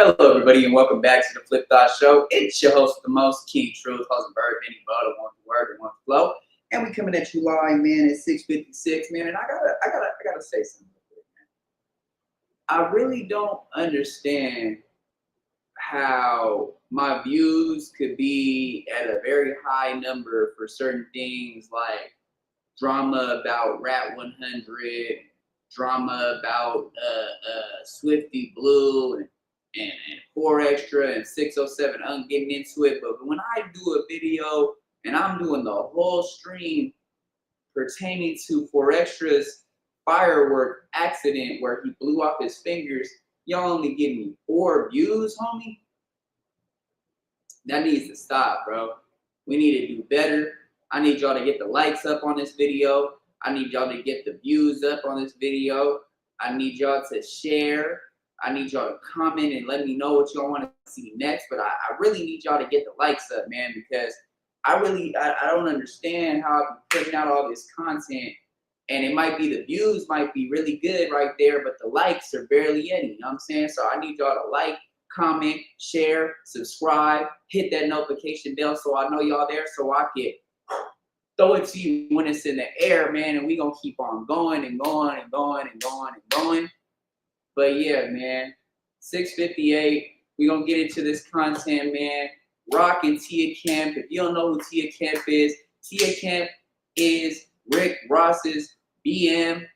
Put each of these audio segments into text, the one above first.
Hello, everybody, and welcome back to the Flip Thought Show. It's your host, the most King Truth, husband Bird, Benny Bud, want the word, want the flow, and we coming at you live, man, at 6:56, man. And I gotta say something, man. I really don't understand how my views could be at a very high number for certain things like drama about Rat 100, drama about Swifty Blue, and 4 Extra and 607. I'm getting into it, but when I do a video and I'm doing the whole stream pertaining to 4 Extra's firework accident where he blew off his fingers, y'all only give me 4 views, homie. That needs to stop, bro. We need to do better. I need y'all to get the likes up on this video. I need y'all to get the views up on this video. I need y'all to share. I need y'all to comment and let me know what y'all want to see next. But I really need y'all to get the likes up, man, because I don't understand how I'm putting out all this content. And it might be the views might be really good right there, but the likes are barely any. You know what I'm saying? So I need y'all to like, comment, share, subscribe, hit that notification bell so I know y'all there so I can throw it to you when it's in the air, man. And we going to keep on going and going and going and going and going. But yeah, man, 6:58, we're going to get into this content, man. Rock and Tia Kemp. If you don't know who Tia Kemp is Rick Ross's BM.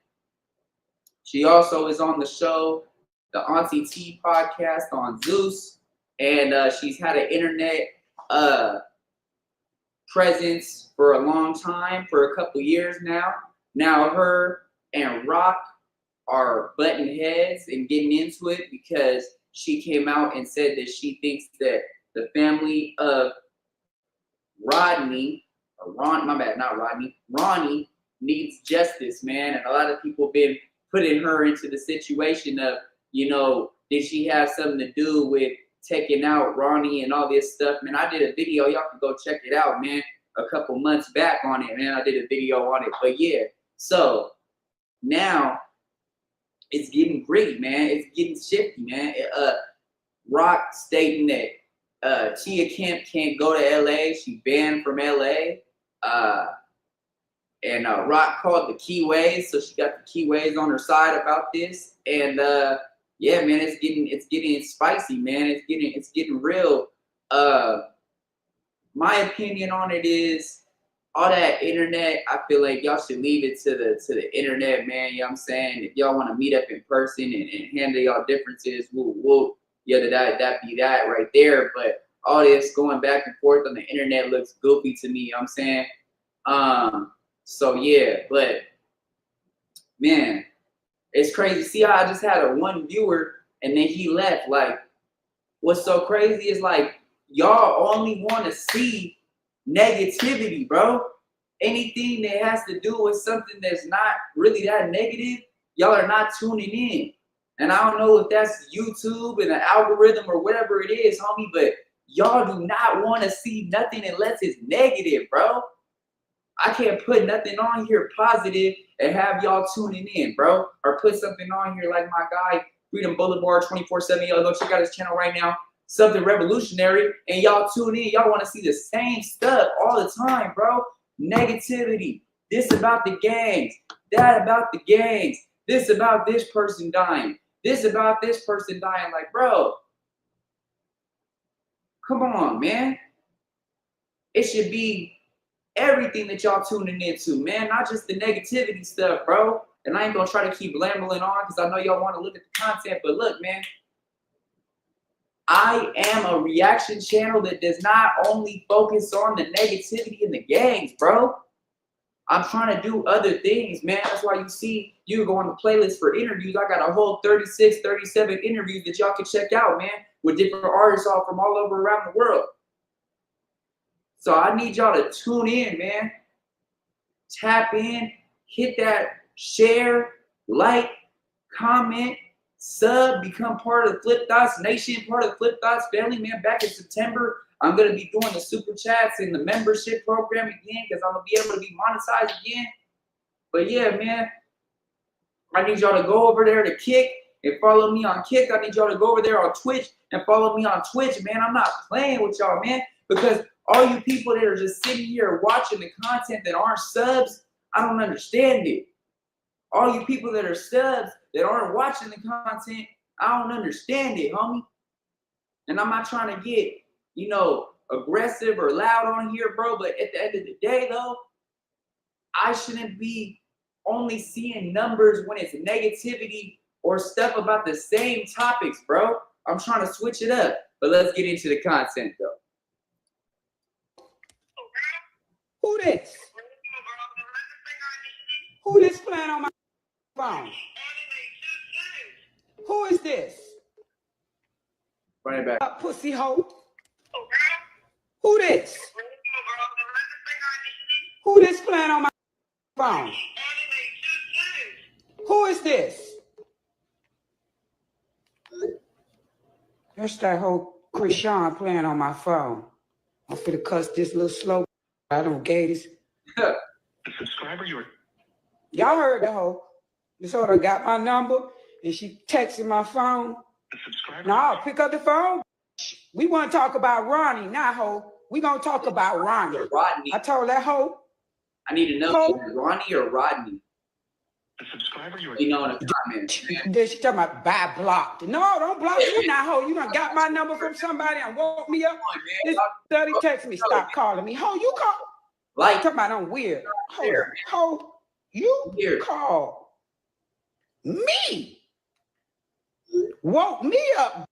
She also is on the show, the Auntie T podcast on Zeus. And she's had an internet presence for a long time, for a couple years now. Now her and Rock are butting heads and getting into it because she came out and said that she thinks that the family of Ronnie needs justice, man. And a lot of people been putting her into the situation of, you know, did she have something to do with taking out Ronnie and all this stuff, man. I did a video, y'all can go check it out, man, a couple months back on it, man. I did a video on it, but yeah. So now it's getting gritty, man. It's getting shifty, man. Rock stating that Tia Kemp can't go to LA. She banned from LA. And Rock called the Keyways, so she got the Keyways on her side about this. And yeah, man, it's getting spicy, man. It's getting real. My opinion on it is, all that internet, I feel like y'all should leave it to the internet, man. You know what I'm saying? If y'all want to meet up in person and handle y'all differences, we'll yeah, that be that right there. But all this going back and forth on the internet looks goofy to me, you know what I'm saying? So yeah, but man, it's crazy. See how I just had a 1 viewer and then he left. Like, what's so crazy is like, y'all only want to see negativity, bro. Anything that has to do with something that's not really that negative, y'all are not tuning in. And I don't know if that's YouTube and the algorithm or whatever it is, homie, but y'all do not want to see nothing unless it's negative, bro. I can't put nothing on here positive and have y'all tuning in, bro. Or put something on here like my guy, Freedom Boulevard 24/7. Y'all go check out his channel right now. Something revolutionary, and y'all tune in. Y'all want to see the same stuff all the time, bro. Negativity. This about the gangs. That about the gangs. This about this person dying. This about this person dying. Like, bro, come on, man. It should be everything that y'all tuning into, man. Not just the negativity stuff, bro. And I ain't gonna try to keep rambling on because I know y'all want to look at the content. But look, man, I am a reaction channel that does not only focus on the negativity and the gangs, bro. I'm trying to do other things, man. That's why you see, you go on the playlist for interviews. I got a whole 36, 37 interviews that y'all can check out, man, with different artists all from all over around the world. So I need y'all to tune in, man. Tap in, hit that share, like, comment, sub, become part of the Flip Thoughts Nation, part of the Flip Thoughts family, man. Back in September, I'm going to be doing the super chats and the membership program again because I'm going to be able to be monetized again. But yeah, man, I need y'all to go over there to Kick and follow me on Kick. I need y'all to go over there on Twitch and follow me on Twitch, man. I'm not playing with y'all, man, because all you people that are just sitting here watching the content that aren't subs, I don't understand it. All you people that are subs that aren't watching the content, I don't understand it, homie. And I'm not trying to get, you know, aggressive or loud on here, bro, but at the end of the day, though, I shouldn't be only seeing numbers when it's negativity or stuff about the same topics, bro. I'm trying to switch it up, but let's get into the content, though. Who this? Who this playing on my phone? Who is this? Run it back. Pussy hoe. Who this? Who this playing on my phone? Who is this? That's that whole Krishan playing on my phone. I'm finna cuss this little slow. I don't get this. The subscriber you were. Y'all heard the hoe. This hoe done got my number and she texted my phone. The subscriber. No, pick up the phone. We want to talk about Ronnie, not hoe. We gonna talk about Ronnie. Rodney. I told that hoe. I need to know Ronnie or Rodney. The subscriber you were. You know in the comments. Then she talking about buy blocked. No, don't block me now, hoe. You done got my number from somebody and woke me up. This study text me, stop calling me. Ho, you call. Like, Talking about I'm weird. Ho, you call me. Woke me up.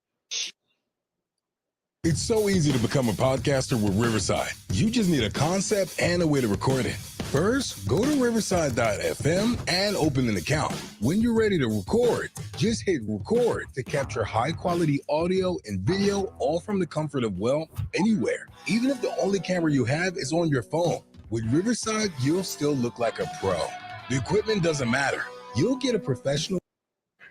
It's so easy to become a podcaster with Riverside. You just need a concept and a way to record it. First, go to riverside.fm and open an account. When you're ready to record, just hit record to capture high-quality audio and video, all from the comfort of, well, anywhere. Even if the only camera you have is on your phone. With Riverside, you'll still look like a pro. The equipment doesn't matter. You'll get a professional.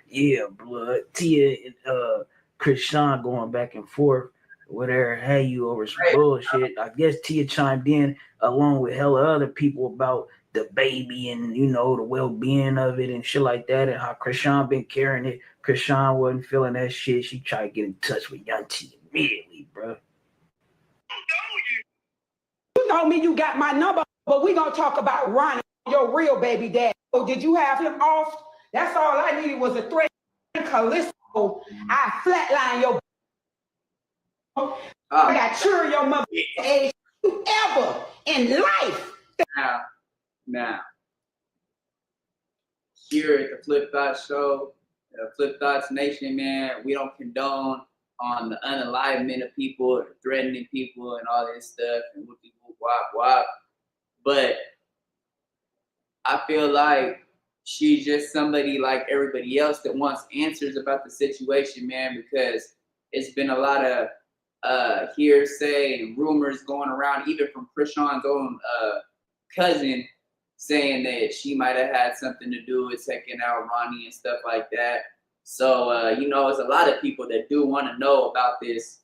Yeah, blood. Tia and Krishan going back and forth. Whatever, hey, you over some bullshit. I guess Tia chimed in along with hella other people about the baby and, you know, the well-being of it and shit like that, and how Krishan been carrying it. Krishan wasn't feeling that shit. She tried to get in touch with Young T immediately, bro. You know me, you got my number, but we gonna talk about Ronnie, your real baby dad. So did you have him off? That's all I needed was a threat. Callisto, I flatline your. I got sure your mother age ever in life. Now, here at the Flip Thoughts Show, Flip Thoughts Nation, man, we don't condone on the unalivement of people or threatening people and all this stuff and whoopie whoop wop wop. But I feel like she's just somebody like everybody else that wants answers about the situation, man, because it's been a lot of hearsay and rumors going around, even from Krishan's own cousin, saying that she might have had something to do with taking out Ronnie and stuff like that. So, you know, it's a lot of people that do want to know about this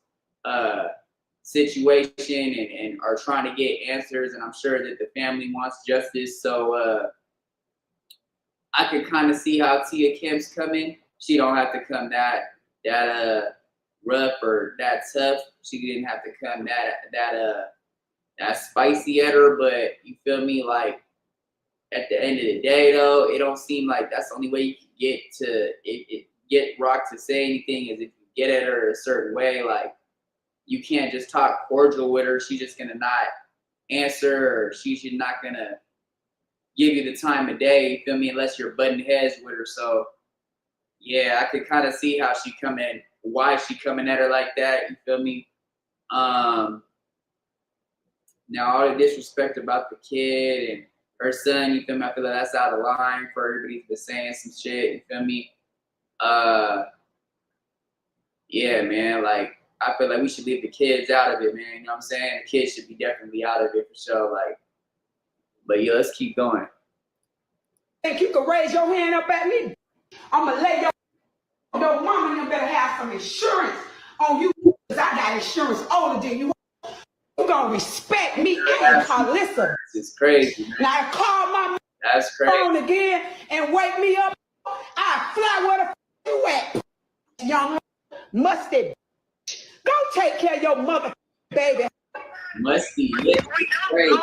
situation and are trying to get answers, and I'm sure that the family wants justice. So I can kind of see how Tia Kemp's coming. She don't have to come that rough or that tough. She didn't have to come that spicy at her, but you feel me? Like, at the end of the day, though, it don't seem like that's the only way you can get Rock to say anything is if you get at her a certain way. Like, you can't just talk cordial with her. She's just gonna not answer, or she's not gonna give you the time of day. You feel me? Unless you're butting heads with her. So, yeah, I could kind of see how she coming. Why she coming at her like that? You feel me? Now all the disrespect about the kid and her son, you feel me? I feel like that's out of line for everybody to be saying some shit. You feel me? Yeah, man. Like, I feel like we should leave the kids out of it, man. You know what I'm saying? The kids should be definitely out of it for sure. Like, but yeah, let's keep going. Think you can raise your hand up at me? I'ma lay your woman, you better have some insurance on you, because I got insurance older than you. You gonna respect me and Calissa. It's crazy, man. Now call my That's crazy. phone again and wake me up. I fly where the you at, young musty? Go take care of your mother, baby. Musty. Yeah. Right.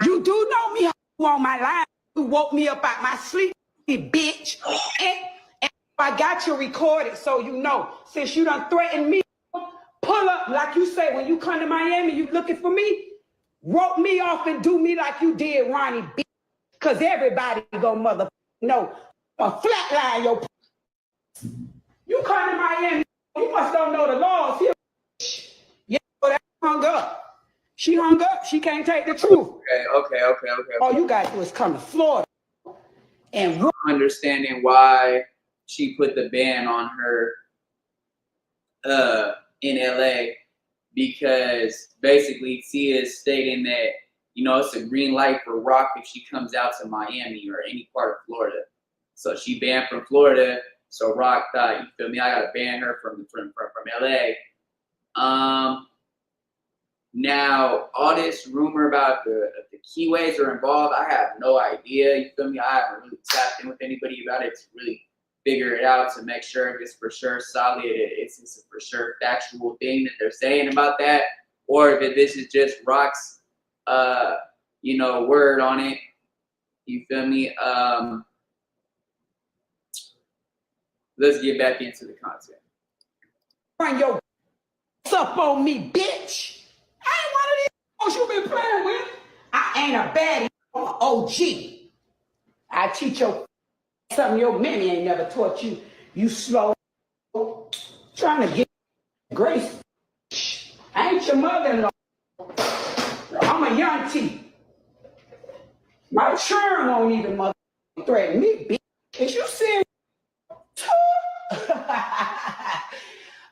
You do know me on my line. You woke me up out my sleep, bitch. And I got you recorded, so you know. Since you done threatened me, pull up, like you say, when you come to Miami, you looking for me? Rope me off and do me like you did Ronnie, bitch. Because everybody go mother no. Flatline your. You come to Miami, you must don't know the laws here. Yeah, that hung up. She hung up. She can't take the truth. Okay. All you got to do is come to Florida and understanding why she put the ban on her in LA, because basically Tia is stating that, you know, it's a green light for Rock if she comes out to Miami or any part of Florida. So she banned from Florida. So Rock thought, you feel me, I gotta ban her from LA. Now all this rumor about the Keyways are involved, I have no idea. You feel me? I haven't really tapped in with anybody about it to really figure it out to make sure if it's for sure solid, it's a for sure factual thing that they're saying about that, or if this is just Rock's, you know, word on it. You feel me? Let's get back into the content. Run your up on me, bitch. I ain't one of these you been playing with. I ain't a baddie, I'm an OG. I teach your something your mammy ain't never taught you. You slow, trying to get grace. I ain't your mother-in-law. I'm a young T. My churn won't even mother threaten me, bitch. Is you serious?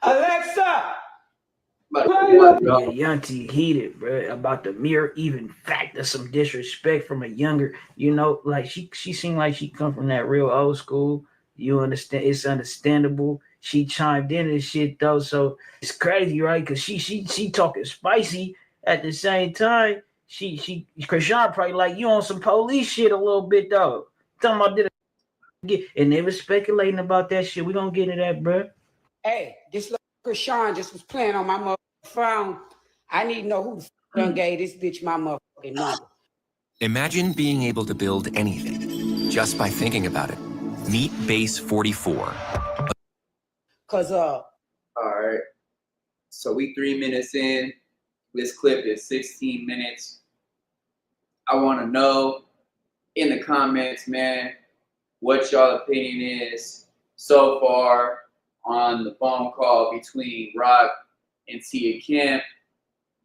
Alexa. Yeah, Yanti heated, bro, about the mere even fact of some disrespect from a younger, you know, like she seemed like she come from that real old school. You understand? It's understandable. She chimed in and shit though, so it's crazy, right? Because she talking spicy at the same time. She Krishan probably like you on some police shit a little bit though. Talking about and they was speculating about that shit. We gonna get into that, bro. Hey, this little Krishan just was playing on my motherfucking phone. I need to know who the fuck done gave this bitch my motherfucking number. Imagine being able to build anything just by thinking about it. Meet Base 44. Cause all right. So we 3 minutes in. This clip is 16 minutes. I want to know in the comments, man, what y'all opinion is so far on the phone call between Rock and Tia Kemp.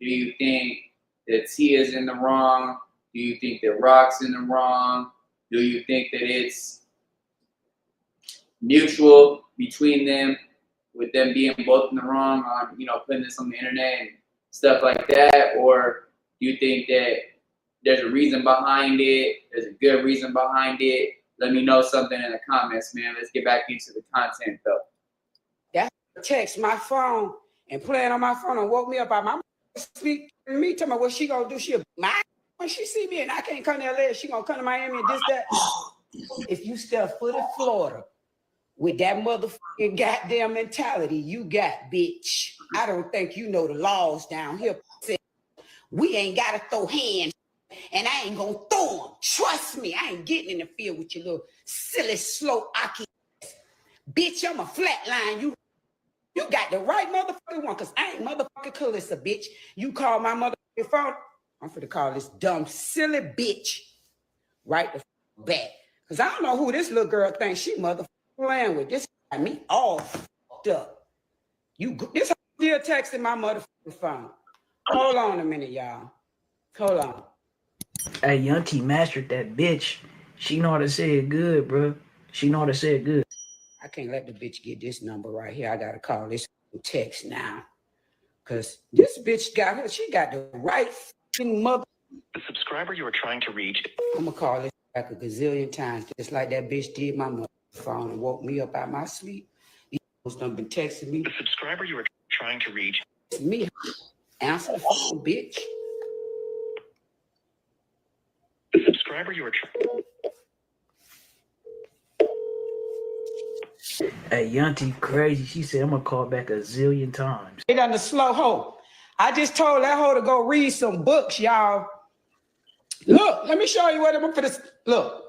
Do you think that Tia's in the wrong? Do you think that Rock's in the wrong? Do you think that it's mutual between them, with them being both in the wrong on, you know, putting this on the internet and stuff like that? Or do you think that there's a reason behind it? There's a good reason behind it? Let me know something in the comments, man. Let's get back into the content, though. that text my phone and playing on my phone and woke me up. My sleep and me tell me what she gonna do. She'll mad when she see me and I can't come to LA. She gonna come to Miami and this, that. If you step foot in Florida with that motherfucking goddamn mentality you got, bitch, I don't think you know the laws down here. We ain't gotta throw hands, and I ain't gonna throw them. Trust me, I ain't getting in the field with your little silly, slow Aki. Bitch, I'm a flatline. You got the right motherfucking one, because I ain't motherfucking Calissa, bitch. You call my motherfucking phone, I'm finna call this dumb, silly bitch right the back. Because I don't know who this little girl thinks she motherfucking playing with. This got me all fucked up. This still texting my motherfucking phone. Hold on a minute, y'all. Hold on. Hey, Yanti mastered that bitch. She know how to say it good, bro. She know how to say it good. I can't let the bitch get this number right here. I gotta call this text now. Cause this bitch got her, she got the right fucking mother. The subscriber you are trying to reach. I'm gonna call this back a gazillion times, just like that bitch did my mother phone and woke me up out my sleep. These folks done been texting me. The subscriber you are trying to reach. It's me. Answer the phone, bitch. The subscriber you are trying. Hey, Yanti crazy. She said I'm gonna call back a zillion times. They done the slow hoe. I just told that hoe to go read some books, y'all. Look, let me show you what I'm for this. Look.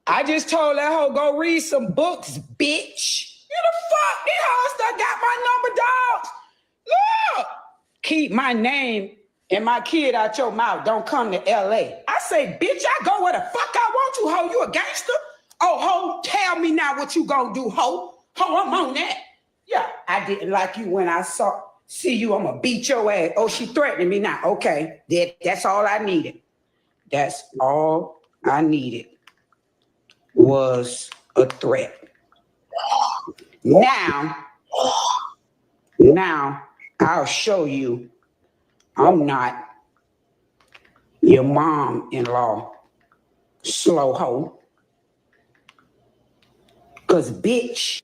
I just told that hoe go read some books, bitch. You the fuck? These hoes done got my number, dogs. Look. Keep my name and my kid out your mouth. Don't come to LA. I say, bitch, I go where the fuck I want to, hoe. You a gangster? Oh, hoe, tell me now what you gonna do, hoe. Hoe, I'm on that. Yeah, I didn't like you when I see you, I'm gonna beat your ass. Oh, she threatening me now. Okay, that's all I needed. That's all I needed was a threat. Now I'll show you I'm not your mom-in-law, slow hoe. Cause bitch.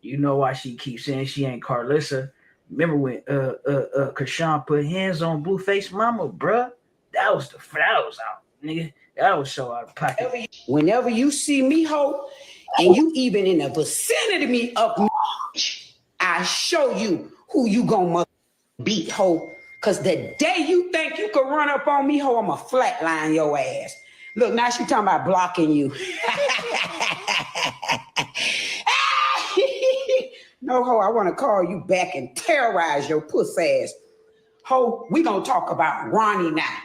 You know why she keeps saying she ain't Carlissa? Remember when Krishan put hands on Blueface Mama, bruh? That was out, nigga. That was so out of pocket. Whenever you see me, hoe, and you even in the vicinity of me, I show you who you gonna beat, hoe. Cause the day you think you can run up on me, hoe, I'ma flatline your ass. Look, now she talking about blocking you. No, hoe, I wanna call you back and terrorize your puss ass. Ho, we gonna talk about Ronnie now.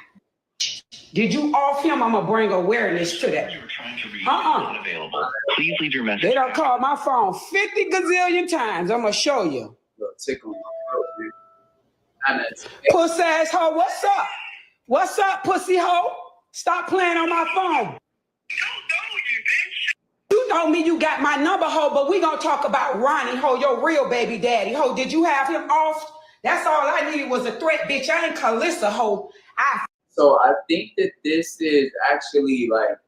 Did you off him? I'm gonna bring awareness to that. You were trying to reach is not available. Please leave your message. They done called my phone 50 gazillion times. I'm gonna show you. Tickle my throat, man. Puss ass hoe, what's up? What's up, pussy hoe? Stop playing on my phone. You know me, you got my number, hoe, but we gonna talk about Ronnie, hoe, your real baby daddy, hoe. Did you have him off? That's all I needed was a threat, bitch. I ain't Calissa, hoe. So I think that this is actually like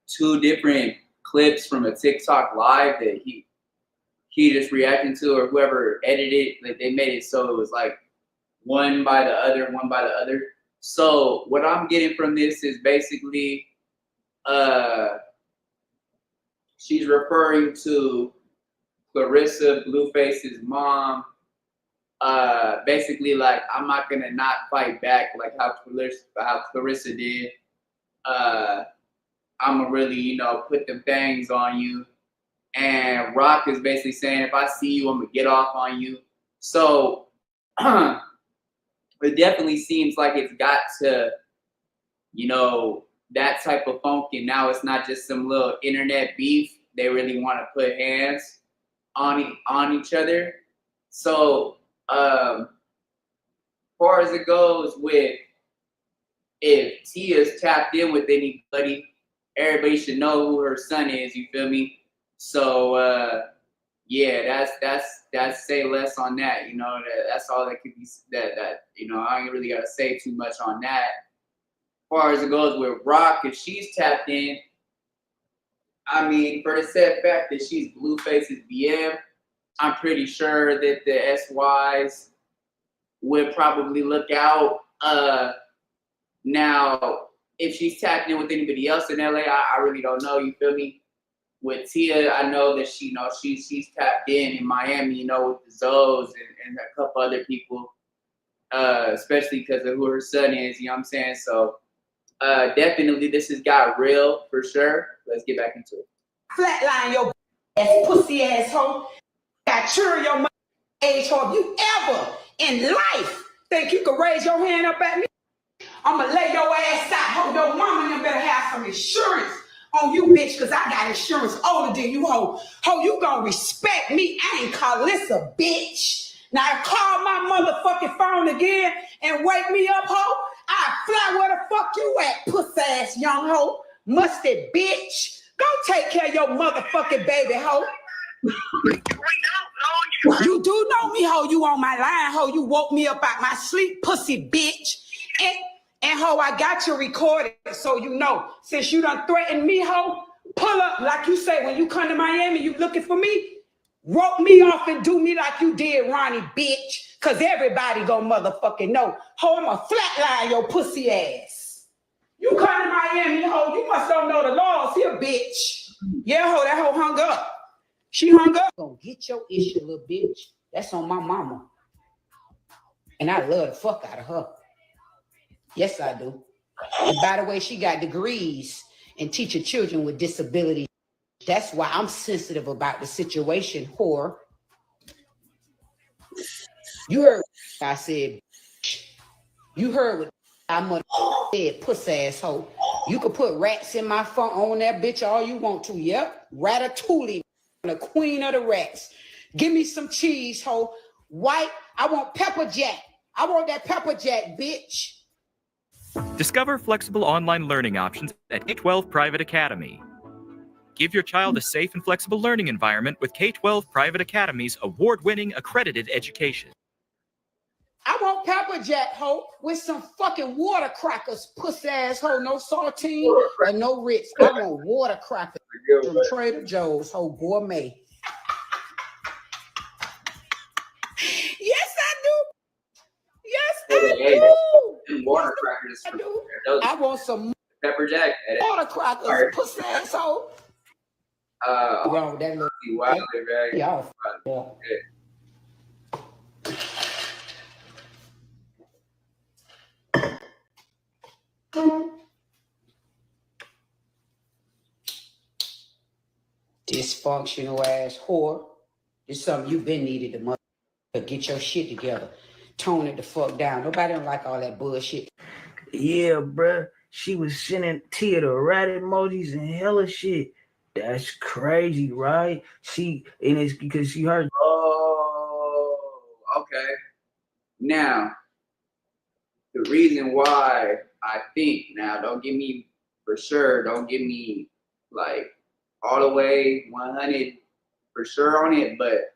two different clips from a TikTok live that he just reacting to, or whoever edited. Like they made it so it was like one by the other. So what I'm getting from this is basically she's referring to Clarissa Blueface's mom. Basically like, I'm not gonna not fight back like how Clarissa did. I'm gonna really, put them things on you. And Rock is basically saying, if I see you, I'm gonna get off on you. So it definitely seems like it's got to, that type of funk, and now it's not just some little internet beef. They really want to put hands on each other. So far as it goes with, if Tia's tapped in with anybody, everybody should know who her son is, you feel me? So yeah, that's say less on that, that's all that could be, that I ain't really gotta say too much on that. As far as it goes with Rock, if she's tapped in, I mean, for the said fact that she's Blueface's BM, I'm pretty sure that the SYs would probably look out. Now, if she's tapped in with anybody else in LA, I really don't know. You feel me? With Tia, I know that she's tapped in Miami, with the Zoes and a couple other people, especially because of who her son is. You know what I'm saying? So definitely, this has got real for sure. Let's get back into it. Flatline your ass, pussy asshole. Got sure your mother age, hoe. If you ever in life think you can raise your hand up at me, I'ma lay your ass out. Ho, your mama and them better have some insurance on you, bitch, because I got insurance older than you, ho. Ho, you gonna respect me. I ain't Calissa, bitch. Now call my motherfucking phone again and wake me up, ho. I fly where the fuck you at, puss ass young ho. Musty bitch. Go take care of your motherfucking baby, ho. You do know me, ho. You on my line, ho. You woke me up out my sleep, pussy bitch. And ho, I got you recorded, so you know. Since you done threatened me, ho, pull up, like you say, when you come to Miami, you looking for me, rope me off and do me like you did, Ronnie, bitch. Cause everybody gon' motherfucking know. Ho, I'ma flatline your pussy ass. You come to Miami, ho, you must don't know the laws here, bitch. Yeah, ho, that ho hung up. She hung up. Gonna get your issue, little bitch. That's on my mama. And I love the fuck out of her. Yes, I do. And by the way, she got degrees in teaching children with disabilities. That's why I'm sensitive about the situation, whore. You heard what I said. You heard what I mother said, puss asshole. You could put rats in my phone on that bitch all you want to. Yep. Ratatouille, the queen of the rats. Give me some cheese, ho. White, I want pepper jack. I want that pepper jack, bitch. Discover flexible online learning options at K-12 Private Academy. Give your child a safe and flexible learning environment with K-12 Private Academy's award-winning accredited education. I want pepper jack, ho, with some fucking water crackers, pussy ass ho. No saltine and no Ritz. I want water crackers from Trader Joe's, ho, gourmet. Yes, I do. Yes, I do. Water crackers. I do. I want some pepper jack. water crackers, pussy ass ho. Wrong, that little wild, right? Yeah. Dysfunctional ass whore. It's something you've been needed to mother. Get your shit together. Tone it the fuck down. Nobody don't like all that bullshit. Yeah, bruh. She was sending Tia the rat emojis and hella shit. That's crazy, right? And it's because she heard. Oh, okay. Now, the reason why I think, now don't give me for sure, don't give me like all the way 100 for sure on it, but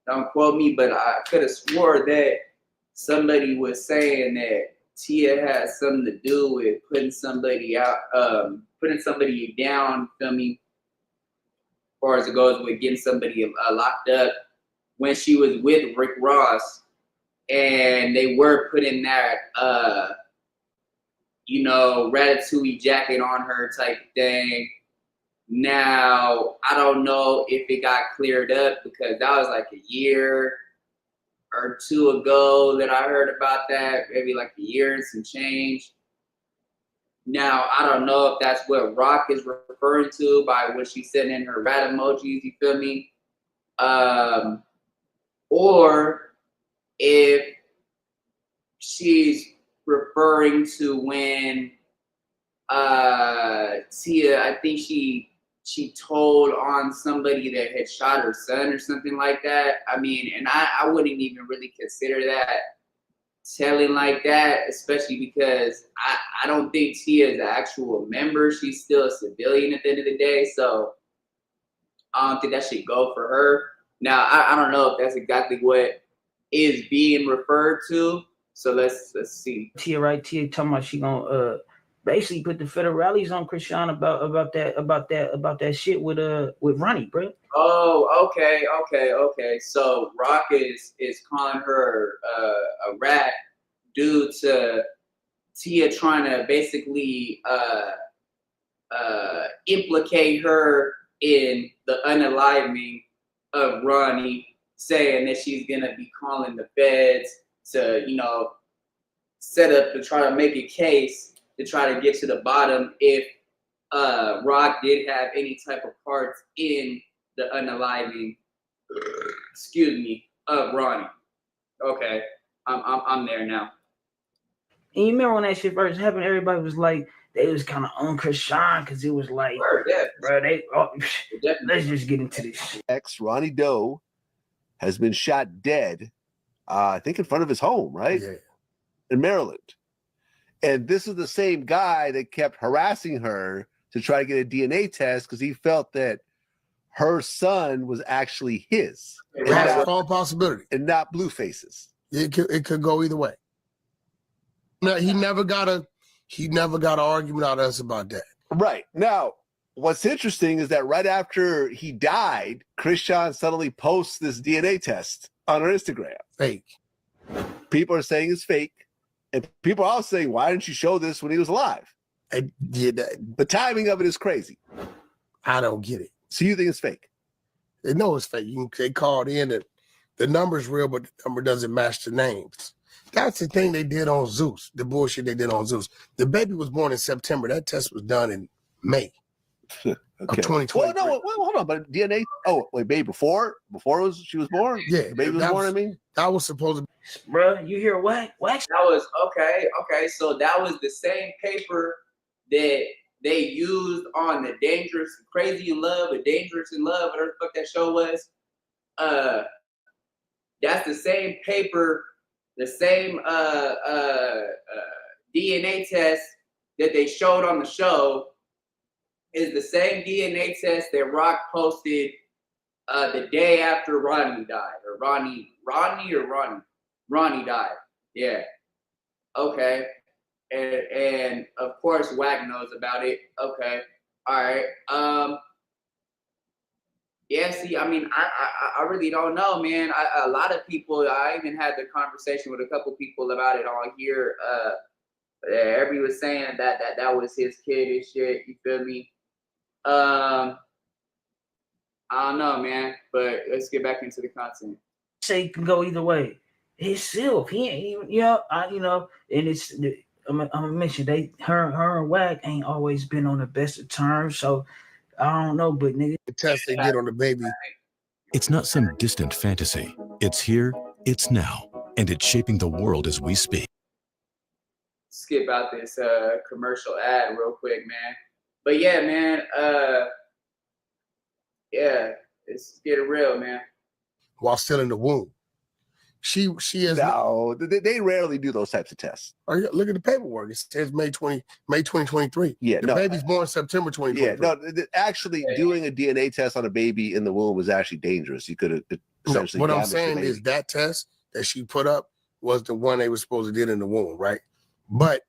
don't quote me, but I could have swore that somebody was saying that Tia had something to do with putting somebody out, putting somebody down, feel me, as far as it goes with getting somebody locked up when she was with Rick Ross, and they were putting that, Ratatouille jacket on her type thing. Now, I don't know if it got cleared up because that was like a year or two ago that I heard about that, maybe like a year and some change. Now, I don't know if that's what Rock is referring to by what she said in her rat emojis, you feel me? Or if she's referring to when Tia, I think she told on somebody that had shot her son or something like that. I mean, and I wouldn't even really consider that telling like that, especially because I don't think Tia is an actual member. She's still a civilian at the end of the day, so I don't think that should go for her. Now, I don't know if that's exactly what is being referred to, so let's see. Tia, right? Tia talking about she gonna basically put the federales on Krishan about that shit with Ronnie, bro. Oh, okay. So Rock is calling her a rat due to Tia trying to basically implicate her in the unaliving of Ronnie, saying that she's gonna be calling the feds to, set up to try to make a case to try to get to the bottom if Rock did have any type of parts in the unaliving, of Ronnie. Okay, I'm there now. And you remember when that shit first happened, everybody was like, they was kind of on Krishan because it was like, let's just get into this shit. Ronnie Doe has been shot dead, I think in front of his home, right? Yeah. In Maryland. And this is the same guy that kept harassing her to try to get a DNA test because he felt that her son was actually his. That's a strong possibility. And not Blueface's. It could go either way. No, he never got an argument out of us about that. Right. Now, what's interesting is that right after he died, Krishan suddenly posts this DNA test on her Instagram. Fake. People are saying it's fake. And people are also saying, why didn't you show this when he was alive? The timing of it is crazy. I don't get it. So you think it's fake? They know it's fake. They called in that the number's real, but the number doesn't match the names. That's the thing they did on Zeus, the bullshit they did on Zeus. The baby was born in September. That test was done in May of 2023. Well, no, hold on, but DNA. Oh, wait, baby, before she was born. Yeah, the baby was born. I mean, that was supposed to be. Bruh, you hear what? That was okay. So that was the same paper that they used on the Crazy in Love, or Dangerous in Love, whatever the fuck that show was. That's the same paper, the same DNA test that they showed on the show is the same DNA test that Rock posted the day after Ronnie died, or Ronnie died. Yeah. Okay. And of course Wack knows about it. Okay. All right. Yeah, see, I mean, I really don't know, man. A lot of people, I even had the conversation with a couple people about it on here. Everybody was saying that was his kid and shit. You feel me? I don't know, man. But let's get back into the content. Say it can go either way. Himself, he ain't, and it's. I'm gonna mention her and Wack ain't always been on the best of terms, so I don't know, but nigga, The test they did on the baby. It's not some distant fantasy. It's here, it's now, and it's shaping the world as we speak. Skip out this commercial ad real quick, man. But yeah, man, yeah, it's getting real, man. While still in the womb. She is no, they rarely do those types of tests. Look at the paperwork. It says May 2023. Yeah, the baby's born September 2023. Yeah, no, actually doing a DNA test on a baby in the womb was actually dangerous. You could have essentially. What I'm saying is that test that she put up was the one they were supposed to do in the womb, right? But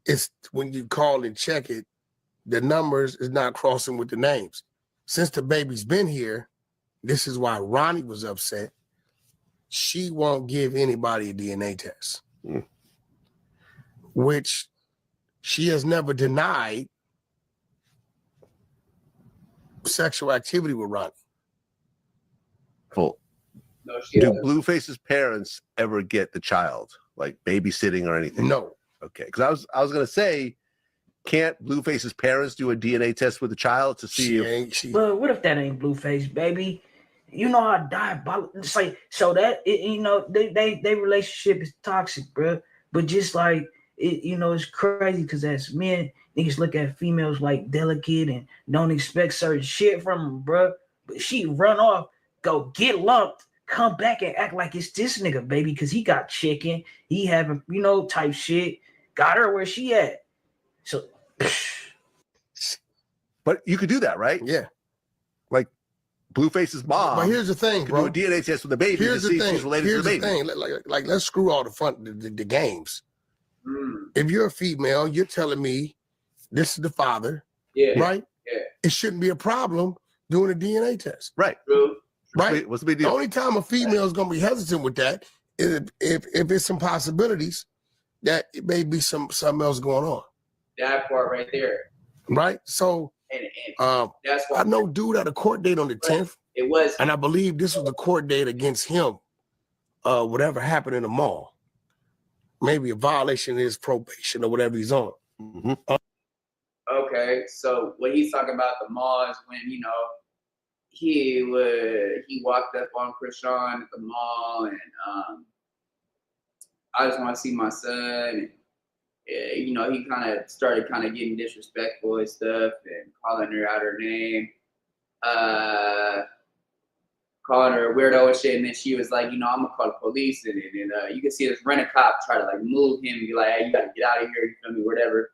it's when you call and check it, the numbers is not crossing with the names. Since the baby's been here, this is why Ronnie was upset. She won't give anybody a DNA test, which she has never denied sexual activity with Ronnie. Cool. No, do Blueface's parents ever get the child, like babysitting or anything? No. Okay, because I was gonna say, can't Blueface's parents do a DNA test with the child to see But what if that ain't Blueface, baby? You know how diabolical. It's like, so that they relationship is toxic, bro. But just like it, it's crazy because as men, niggas look at females like delicate and don't expect certain shit from them, bro. But she run off, go get lumped, come back and act like it's this nigga, baby, because he got chicken, he having type shit. Got her where she at. So, but you could do that, right? Yeah. Like Blueface's mom. But here's the thing, bro. Do a DNA test with the baby to see if she's related to the baby. Here's the thing. Like let's screw all the games. If you're a female, you're telling me this is the father, right? Yeah. It shouldn't be a problem doing a DNA test. Right. True. Right. What's the big deal? The only time a female is going to be hesitant with that is if it's some possibilities that it may be something else going on. That part right there. Right. So and that's why I know dude had a court date on the 10th. It was, and I believe this was the court date against him. Whatever happened in the mall, maybe a violation of his probation or whatever he's on. Okay, so what he's talking about the mall is when he walked up on Krishan at the mall and I just want to see my son. And, he kind of started getting disrespectful and stuff and calling her out her name, calling her a weirdo and shit. And then she was like, I'm gonna call the police. And you can see this rent-a-cop try to move him and be like, hey, you gotta get out of here, you feel me, whatever.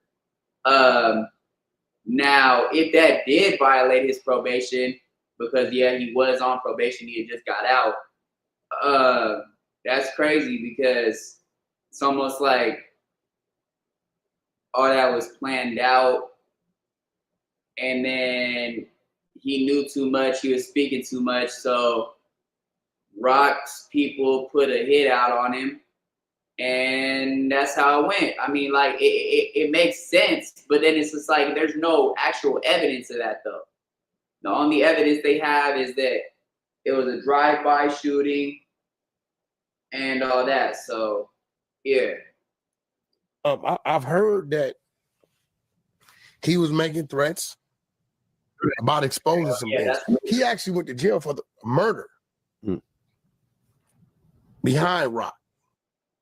Now, if that did violate his probation, because he was on probation, he had just got out. That's crazy because it's almost like all that was planned out, and then he knew too much. He was speaking too much, so Rock's people put a hit out on him, and that's how it went. I mean, it makes sense, but then it's just like there's no actual evidence of that, though. The only evidence they have is that it was a drive-by shooting and all that. So, yeah. I've heard that he was making threats about exposing some things. He actually went to jail for the murder behind Rock.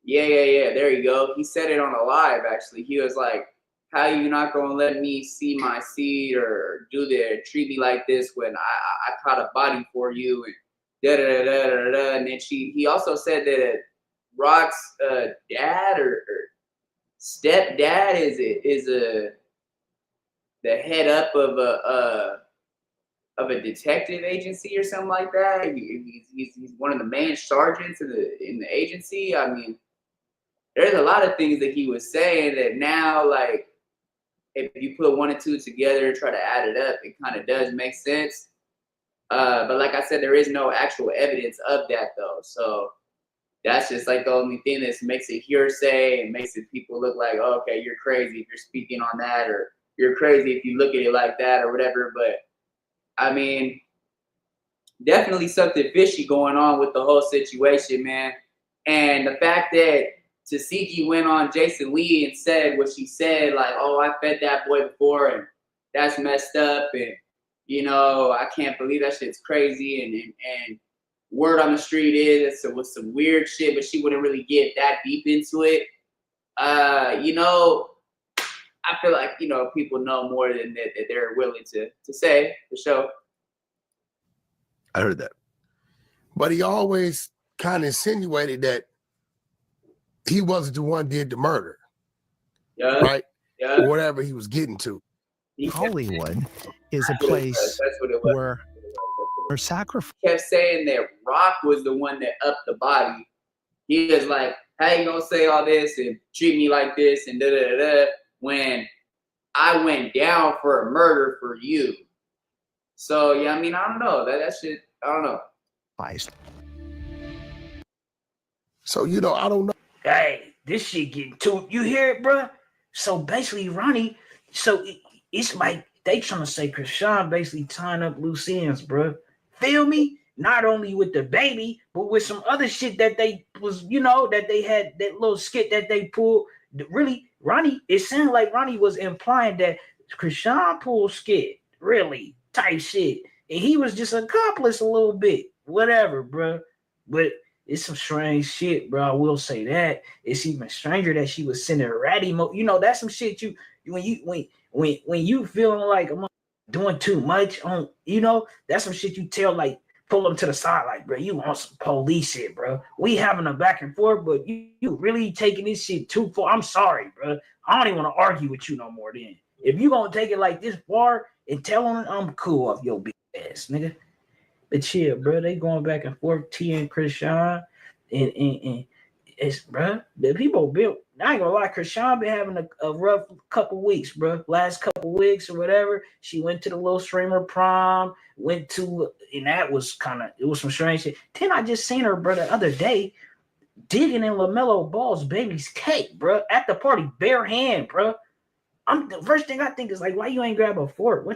Yeah. There you go. He said it on a live, actually. He was like, how you not gonna let me see my seed or treat me like this when I caught a body for you and da. And then he also said that Rock's dad or stepdad is the head up of a detective agency or something like that. He's one of the main sergeants in the agency. I mean, there's a lot of things that he was saying that now, like, if you put one and two together, try to add it up, it kind of does make sense. But like I said, there is no actual evidence of that though. So that's just like the only thing that makes it hearsay and makes it people look like, oh, okay, you're crazy if you're speaking on that, or you're crazy if you look at it like that or whatever. But I mean, definitely something fishy going on with the whole situation, man. And the fact that Tasiki went on Jason Lee and said what she said, like, oh, I fed that boy before and that's messed up. And, you know, I can't believe that shit's crazy. And word on the street is it was some weird shit, but she wouldn't really get that deep into it. You know, I feel like, you know, people know more than that they're willing to say, for sure. I heard that. But he always kind of insinuated that he wasn't the one did the murder. Yeah. Right? Yeah. Whatever he was getting to. Hollywood is a place where sacrifice. Kept saying that Rock was the one that upped the body. He was like, how you gonna say all this and treat me like this and da when I went down for a murder for you. So yeah, I mean, I don't know. That shit, I don't know. So, you know, I don't know. Hey, this shit getting too, you hear it, bro? So basically, Ronnie, so it's like they trying to say Krishan basically tying up loose ends, bro. Feel me? Not only with the baby, but with some other shit that they was, you know, that they had that little skit that they pulled. Really, Ronnie, it sounded like Ronnie was implying that Krishan pulled skit, really, type shit. And he was just accomplice a little bit. Whatever, bro. But it's some strange shit, bro. I will say that. It's even stranger that she was sending ratty you know, that's some shit when you feeling like I'm doing too much on, you know, that's some shit you tell, like, pull them to the side, like, bro, you want some police shit, bro. We having a back and forth, but you really taking this shit too far. I'm sorry, bro. I don't even want to argue with you no more then. If you gonna take it like this far and tell them I'm cool off your big ass, nigga. But chill, bro. They going back and forth, T and Krishan, and it's, bro, the people built. I ain't gonna lie, Krishan been having a rough couple weeks, bro. Last couple weeks or whatever. She went to the little streamer prom, and that was it was some strange shit. Then I just seen her, bro, the other day digging in LaMelo Ball's baby's cake, bro, at the party, bare hand, bro. The first thing I think is like, why you ain't grab a fork?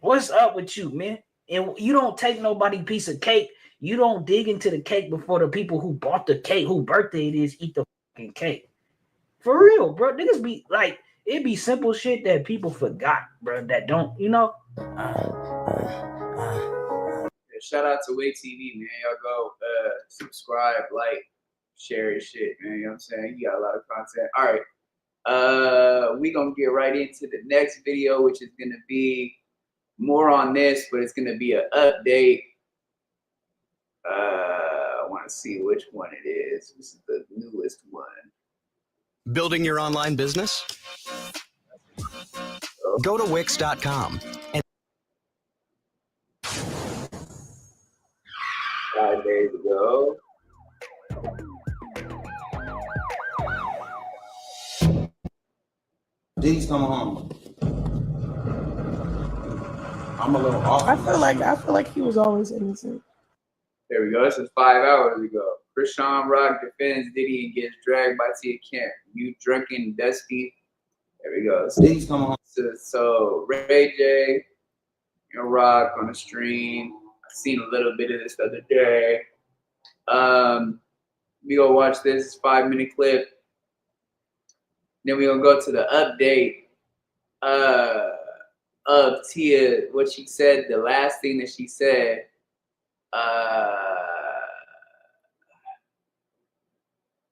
What's up with you, man? And you don't take nobody piece of cake. You don't dig into the cake before the people who bought the cake, whose birthday it is, eat the fucking cake. For real, bro. Niggas be like, it be simple shit that people forgot, bro, that don't, you know. Shout out to Wig TV, man. Y'all go subscribe, like, share your shit, man. You know what I'm saying? You got a lot of content. All right. We gonna get right into the next video, which is gonna be more on this, but it's gonna be an update. I want to see which one it is. This is the newest one. Building your online business? Go to Wix.com and 5 days ago. D's coming home. I'm a little off. I feel like he was always innocent. There we go. This is 5 hours ago. Krishan Rock defends Diddy and gets dragged by Tia Kemp. You drunken, dusty. There we go. Diddy's coming home. So Ray J Rock on the stream. I seen a little bit of this the other day. We gonna watch this 5-minute clip. Then we gonna go to the update of Tia, what she said, the last thing that she said.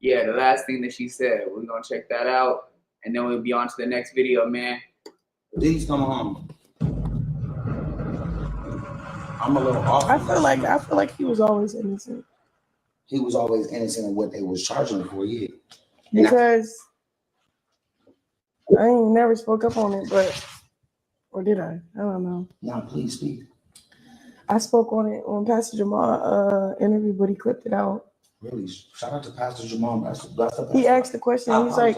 Yeah, the last thing that she said. We're gonna check that out, and then we'll be on to the next video, man. Please come home. I'm a little off. I feel like he was always innocent. He was always innocent of what they was charging him for, yeah. Because I ain't never spoke up on it, but or did I? I don't know. No, please speak. I spoke on it when Pastor Jamal interviewed, but he clipped it out. Really, shout out to Pastor Jamal. That's the He asked the question. He's like,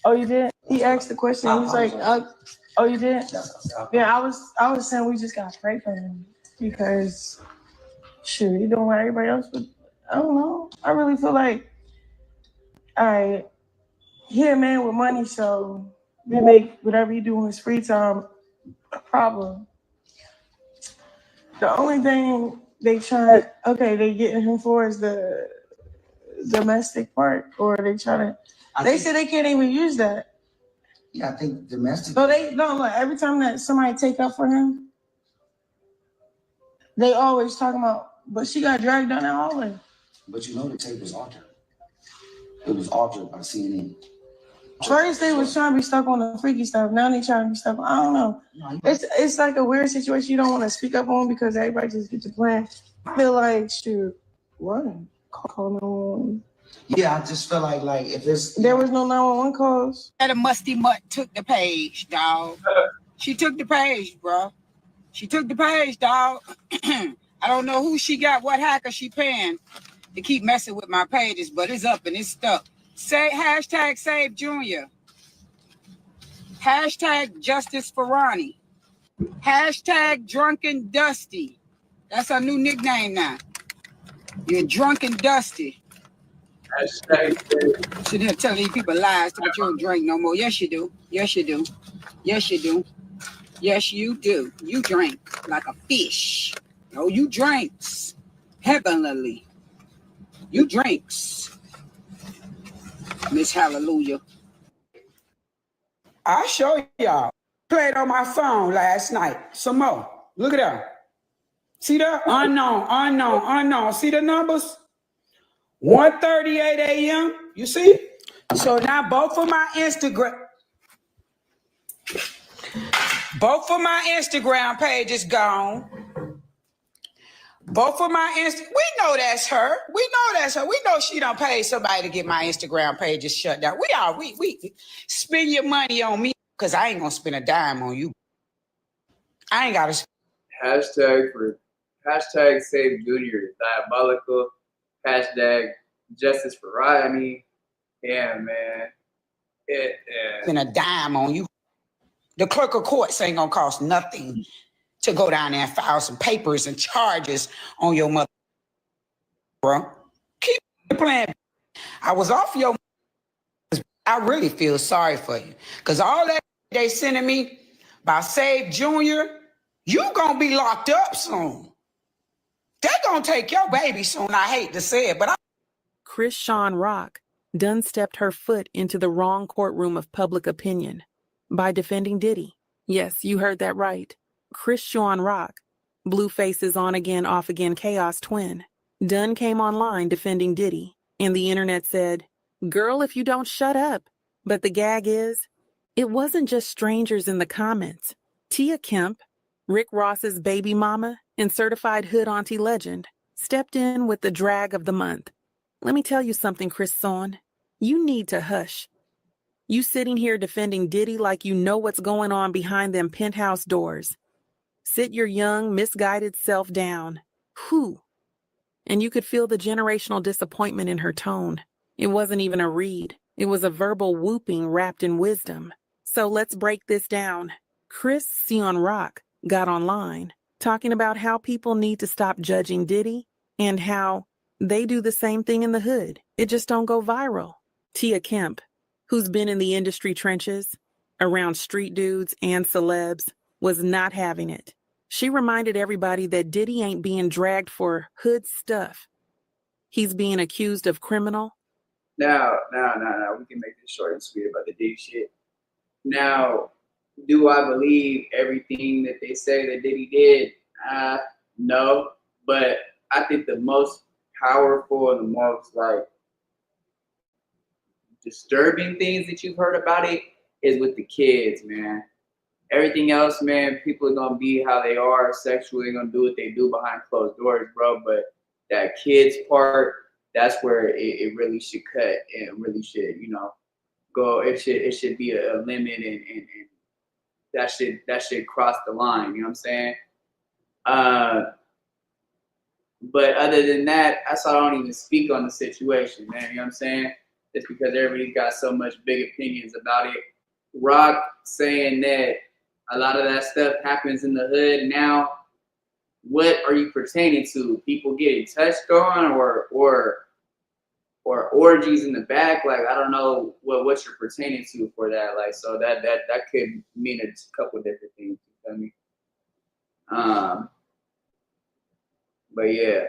"Oh, you did?" He asked the question. He's like, "Oh, you did?" Yeah, I was saying we just gotta pray for him because, shoot, he doing what everybody else would. I don't know. I really feel like, all right, he a man with money, so we make whatever he do in his free time a problem. The only thing they getting him for is the domestic part, or they say they can't even use that. Yeah, I think domestic. So like every time that somebody take up for him, they always talking about, but she got dragged down that hallway. But you know the tape was altered. It was altered by CNN. First they was trying to be stuck on the freaky stuff. Now they trying to be stuck. I don't know. It's like a weird situation you don't want to speak up on because everybody just gets to plan. I feel like shoot, what? Call on. Yeah, I just feel like if it's there was no 911 calls. That a musty mutt took the page, dog. She took the page, bro. She took the page, dog. I don't know who she got, what hacker she paying to keep messing with my pages, but it's up and it's stuck. Say hashtag Save Junior. Hashtag Justice for Ronnie. Hashtag Drunken Dusty. That's our new nickname now. You're Drunken Dusty. Hashtag. Shouldn't tell these people lies but you don't drink no more. Yes, you do. Yes, you do. Yes, you do. Yes, you do. You drink like a fish. No, you drinks heavenly. You drinks. Miss Hallelujah. I'll show y'all. Played on my phone last night. Some more. Look at that. See that? Unknown. See the numbers? 1:38 a.m. You see? So now both of my Instagram pages gone. Both of my we know that's her. We know she done paid somebody to get my Instagram pages shut down. We spend your money on me because I ain't gonna spend a dime on you. I ain't gotta Hashtag Save Junior is diabolical. Hashtag Justice for Ronnie. Yeah, man. spend a dime on you. The clerk of courts ain't gonna cost nothing to go down there and file some papers and charges on your mother, bro. Keep playing. I was off your. I really feel sorry for you because all that they sending me by Save Junior, you gonna be locked up soon. They gonna take your baby soon. I hate to say it, but Chris Sean Rock done stepped her foot into the wrong courtroom of public opinion by defending Diddy. Yes, you heard that right. Chris Sean Rock, Blueface's on again, off again chaos twin, done came online defending Diddy, and the internet said, "Girl, if you don't shut up." But the gag is, it wasn't just strangers in the comments. Tia Kemp, Rick Ross's baby mama and certified hood auntie legend, stepped in with the drag of the month. Let me tell you something, Chris Son. You need to hush. You sitting here defending Diddy like you know what's going on behind them penthouse doors. Sit your young, misguided self down. Whew. And you could feel the generational disappointment in her tone. It wasn't even a read. It was a verbal whooping wrapped in wisdom. So let's break this down. Chris Sean Rock got online talking about how people need to stop judging Diddy and how they do the same thing in the hood. It just don't go viral. Tia Kemp, who's been in the industry trenches, around street dudes and celebs, was not having it. She reminded everybody that Diddy ain't being dragged for hood stuff. He's being accused of criminal. Now, we can make this short and sweet about the Diddy shit. Now, do I believe everything that they say that Diddy did? No, but I think the most powerful and the most like disturbing things that you've heard about it is with the kids, man. Everything else, man, people are gonna be how they are sexually, gonna do what they do behind closed doors, bro. But that kids part, that's where it really should cut and really should, go. It should be a limit and that should cross the line. You know what I'm saying? But other than that, that's why I don't even speak on the situation, man. You know what I'm saying? It's because everybody's got so much big opinions about it. Rock saying that a lot of that stuff happens in the hood now. What are you pertaining to? People getting touched on or orgies in the back? Like, I don't know what you're pertaining to for that. Like, so that could mean a couple different things. You feel me? But yeah,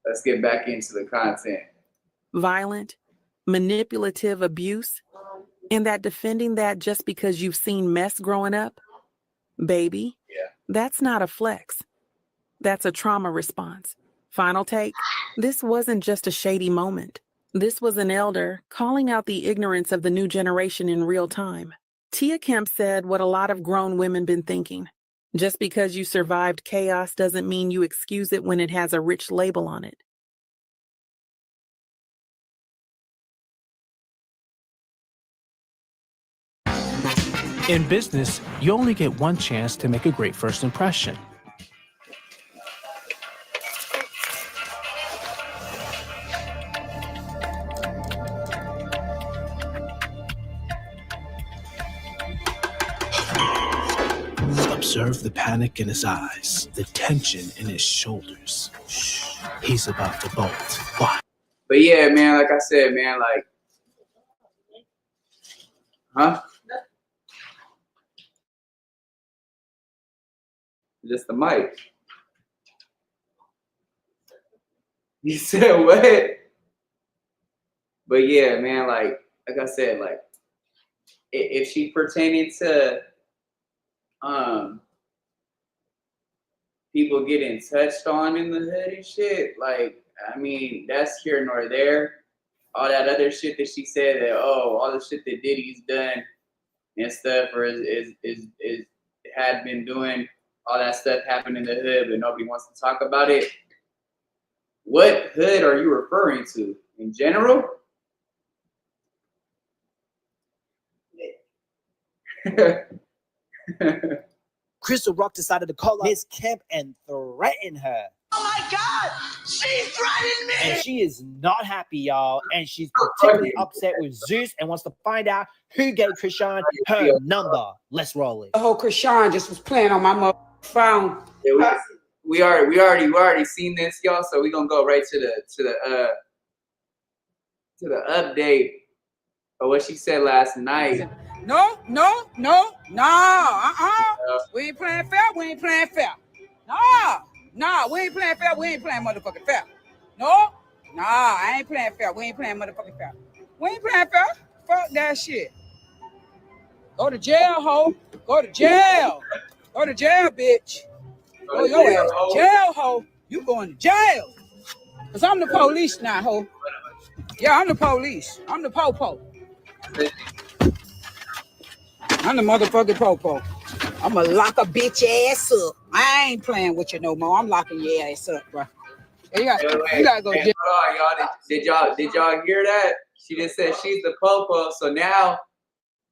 let's get back into the content. Violent, manipulative abuse, and that defending that just because you've seen mess growing up, baby, that's not a flex. That's a trauma response. Final take, this wasn't just a shady moment. This was an elder calling out the ignorance of the new generation in real time. Tia Kemp said what a lot of grown women been thinking. Just because you survived chaos doesn't mean you excuse it when it has a rich label on it. In business, you only get one chance to make a great first impression. Observe the panic in his eyes, the tension in his shoulders. Shh, he's about to bolt. Why? But yeah, man, like I said, man, like, huh? Just the mic. You said what? But yeah, man, like I said, like if she pertaining to people getting touched on in the hood and shit, like, I mean, that's here nor there. All that other shit that she said that, all the shit that Diddy's done and stuff or is had been doing, all that stuff happened in the hood, but nobody wants to talk about it. What hood are you referring to? In general? Crystal Rock decided to call out Miss Kemp and threaten her. Oh my God! She threatened me! And she is not happy, y'all. And she's particularly upset with Zeus and wants to find out who gave Krishan her number. Let's roll it. The whole Krishan just was playing on my phone. Yeah, we already seen this, y'all. So we're gonna go right to the update of what she said last night. No. We ain't playing fair. No, we ain't playing fair. We ain't playing motherfucking fair. No, I ain't playing fair. We ain't playing motherfucking fair. We ain't playing fair. Fuck that shit. Go to jail, ho. Go to jail. Go to jail, bitch. Go your ass to jail, ho. You going to jail. Cause I'm the police now, ho. Yeah, I'm the police. I'm the po-po. I'm the motherfucking po-po. I'ma lock a bitch ass up. I ain't playing with you no more. I'm locking your ass up, bro. You gotta go. Hey, hold on, y'all. Did y'all hear that? She just said she's the popo. So now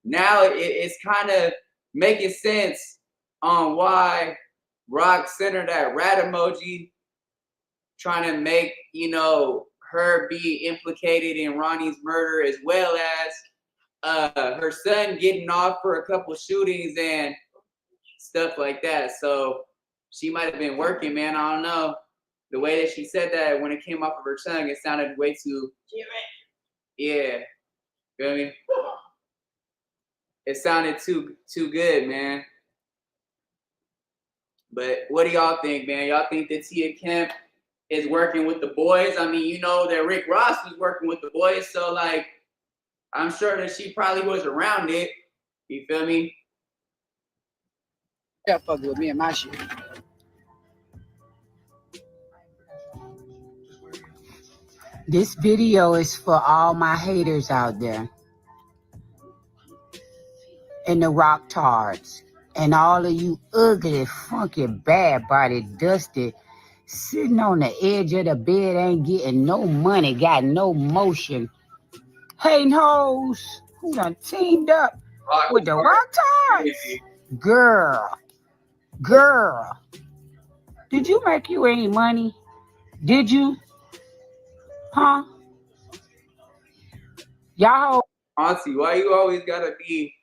it's kind of making sense on why Rock sent her that rat emoji, trying to make her be implicated in Ronnie's murder, as well as her son getting off for a couple shootings and stuff like that. So she might have been working, man. I don't know. The way that she said that, when it came off of her tongue, it sounded way too. Yeah. Feel me? It sounded too good, man. But what do y'all think, man? Y'all think that Tia Kemp is working with the boys? I mean, you know that Rick Ross was working with the boys, so like, I'm sure that she probably was around it. You feel me? Yeah, fuck with me and my shit. This video is for all my haters out there. And the rock tards. And all of you ugly, funky, bad body, dusty, sitting on the edge of the bed, ain't getting no money, got no motion. Hating hoes who done teamed up with the rock tards. Girl, did you make you any money? Did you? Huh? Y'all. Auntie, why you always gotta be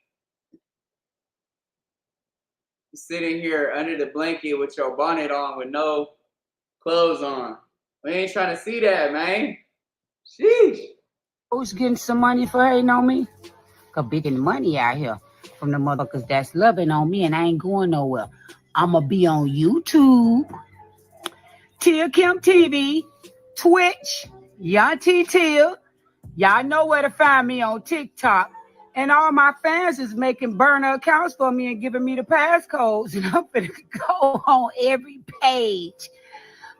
sitting here under the blanket with your bonnet on with no clothes on? We ain't trying to see that, man. Sheesh. Who's getting some money for hating on me? Cause getting money out here from the motherfuckers that's loving on me, and I ain't going nowhere. I'ma be on YouTube, Tia Kemp TV, Twitch, Yanti Tia. Y'all know where to find me on TikTok. And all my fans is making burner accounts for me and giving me the passcodes. And I'm gonna go on every page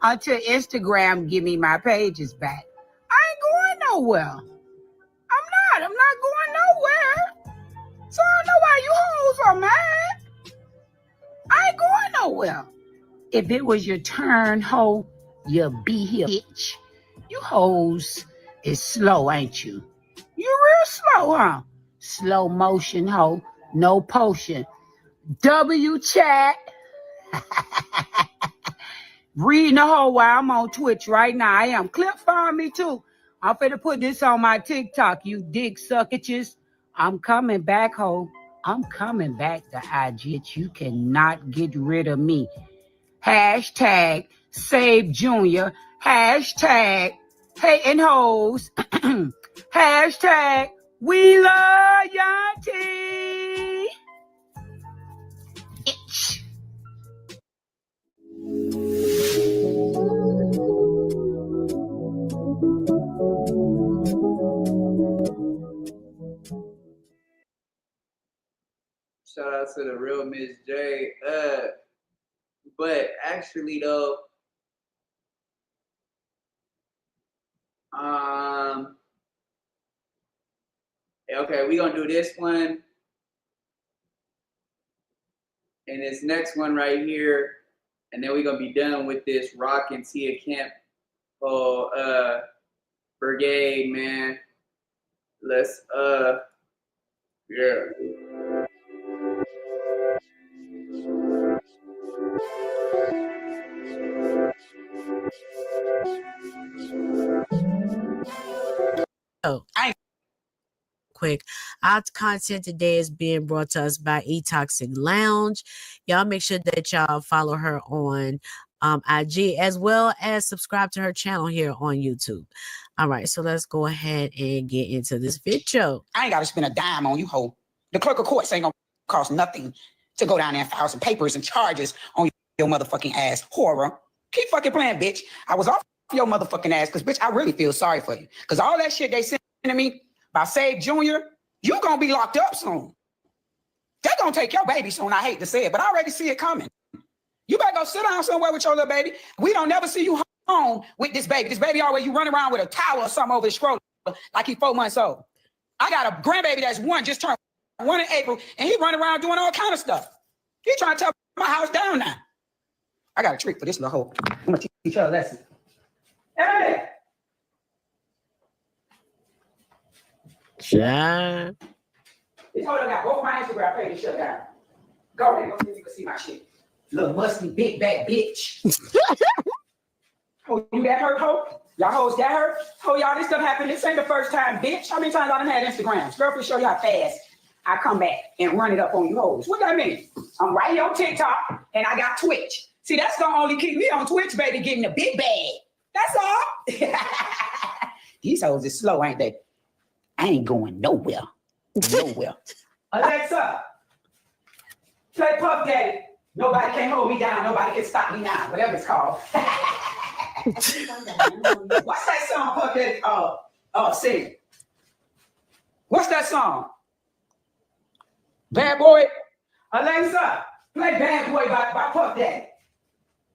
until Instagram give me my pages back. I ain't going nowhere. I'm not going nowhere. So I don't know why you hoes are mad. I ain't going nowhere. If it was your turn, ho, you'll be here, bitch. You hoes is slow, ain't you? You real slow, huh? Slow motion, ho. No potion. W chat. Reading the whole while I'm on Twitch right now. I am. Clip find me too. I'm finna put this on my TikTok, you dick suckages. I'm coming back, ho. I'm coming back to IG. You cannot get rid of me. Hashtag Save Junior. Hashtag hating hoes. Hashtag we love Yanti. Itch. Shout out to the real Miss J. But actually though, okay, we gonna do this one and this next one right here, and then we're gonna be done with this Rock and Tia Kemp brigade, man. Let's yeah. Oh, quick. Our content today is being brought to us by eToxic Lounge. Y'all make sure that y'all follow her on IG as well as subscribe to her channel here on YouTube. All right, so let's go ahead and get into this video. I ain't got to spend a dime on you, ho. The clerk of court ain't gonna cost nothing to go down there and file some papers and charges on your motherfucking ass, horror. Keep fucking playing, bitch. I was off your motherfucking ass because, bitch, I really feel sorry for you. Because all that shit they sending me about Save Junior, you gonna be locked up soon. They gonna take your baby soon. I hate to say it, but I already see it coming. You better go sit down somewhere with your little baby. We don't never see you home with this baby. This baby always, you run around with a towel or something over his shoulder like he's 4 months old. I got a grandbaby that's one, just turned 1 in April, and he run around doing all kind of stuff. He trying to tear my house down now. I got a trick for this little hoe. I'm gonna teach her a lesson. Hey! Yeah. This hoe done got both my Instagram pages shut down. Go ahead, go see if you can see my shit. Little musty big back bitch. Oh, you that hurt, hoe? Y'all hoes that hurt? Oh, y'all, this stuff happened. This ain't the first time, bitch. How many times I done had Instagrams? Girl, to show you how fast I come back and run it up on you hoes. What that mean? I'm right here on TikTok and I got Twitch. See, that's gonna only keep me on Twitch, baby, getting the big bag. That's all. These hoes is slow, ain't they? I ain't going nowhere. Nowhere. Alexa, play Puff Daddy. Nobody can hold me down. Nobody can stop me now. Whatever it's called. What's that song, Puck? Sing. What's that song? Bad Boy. Alexa, play Bad Boy by Puff Daddy.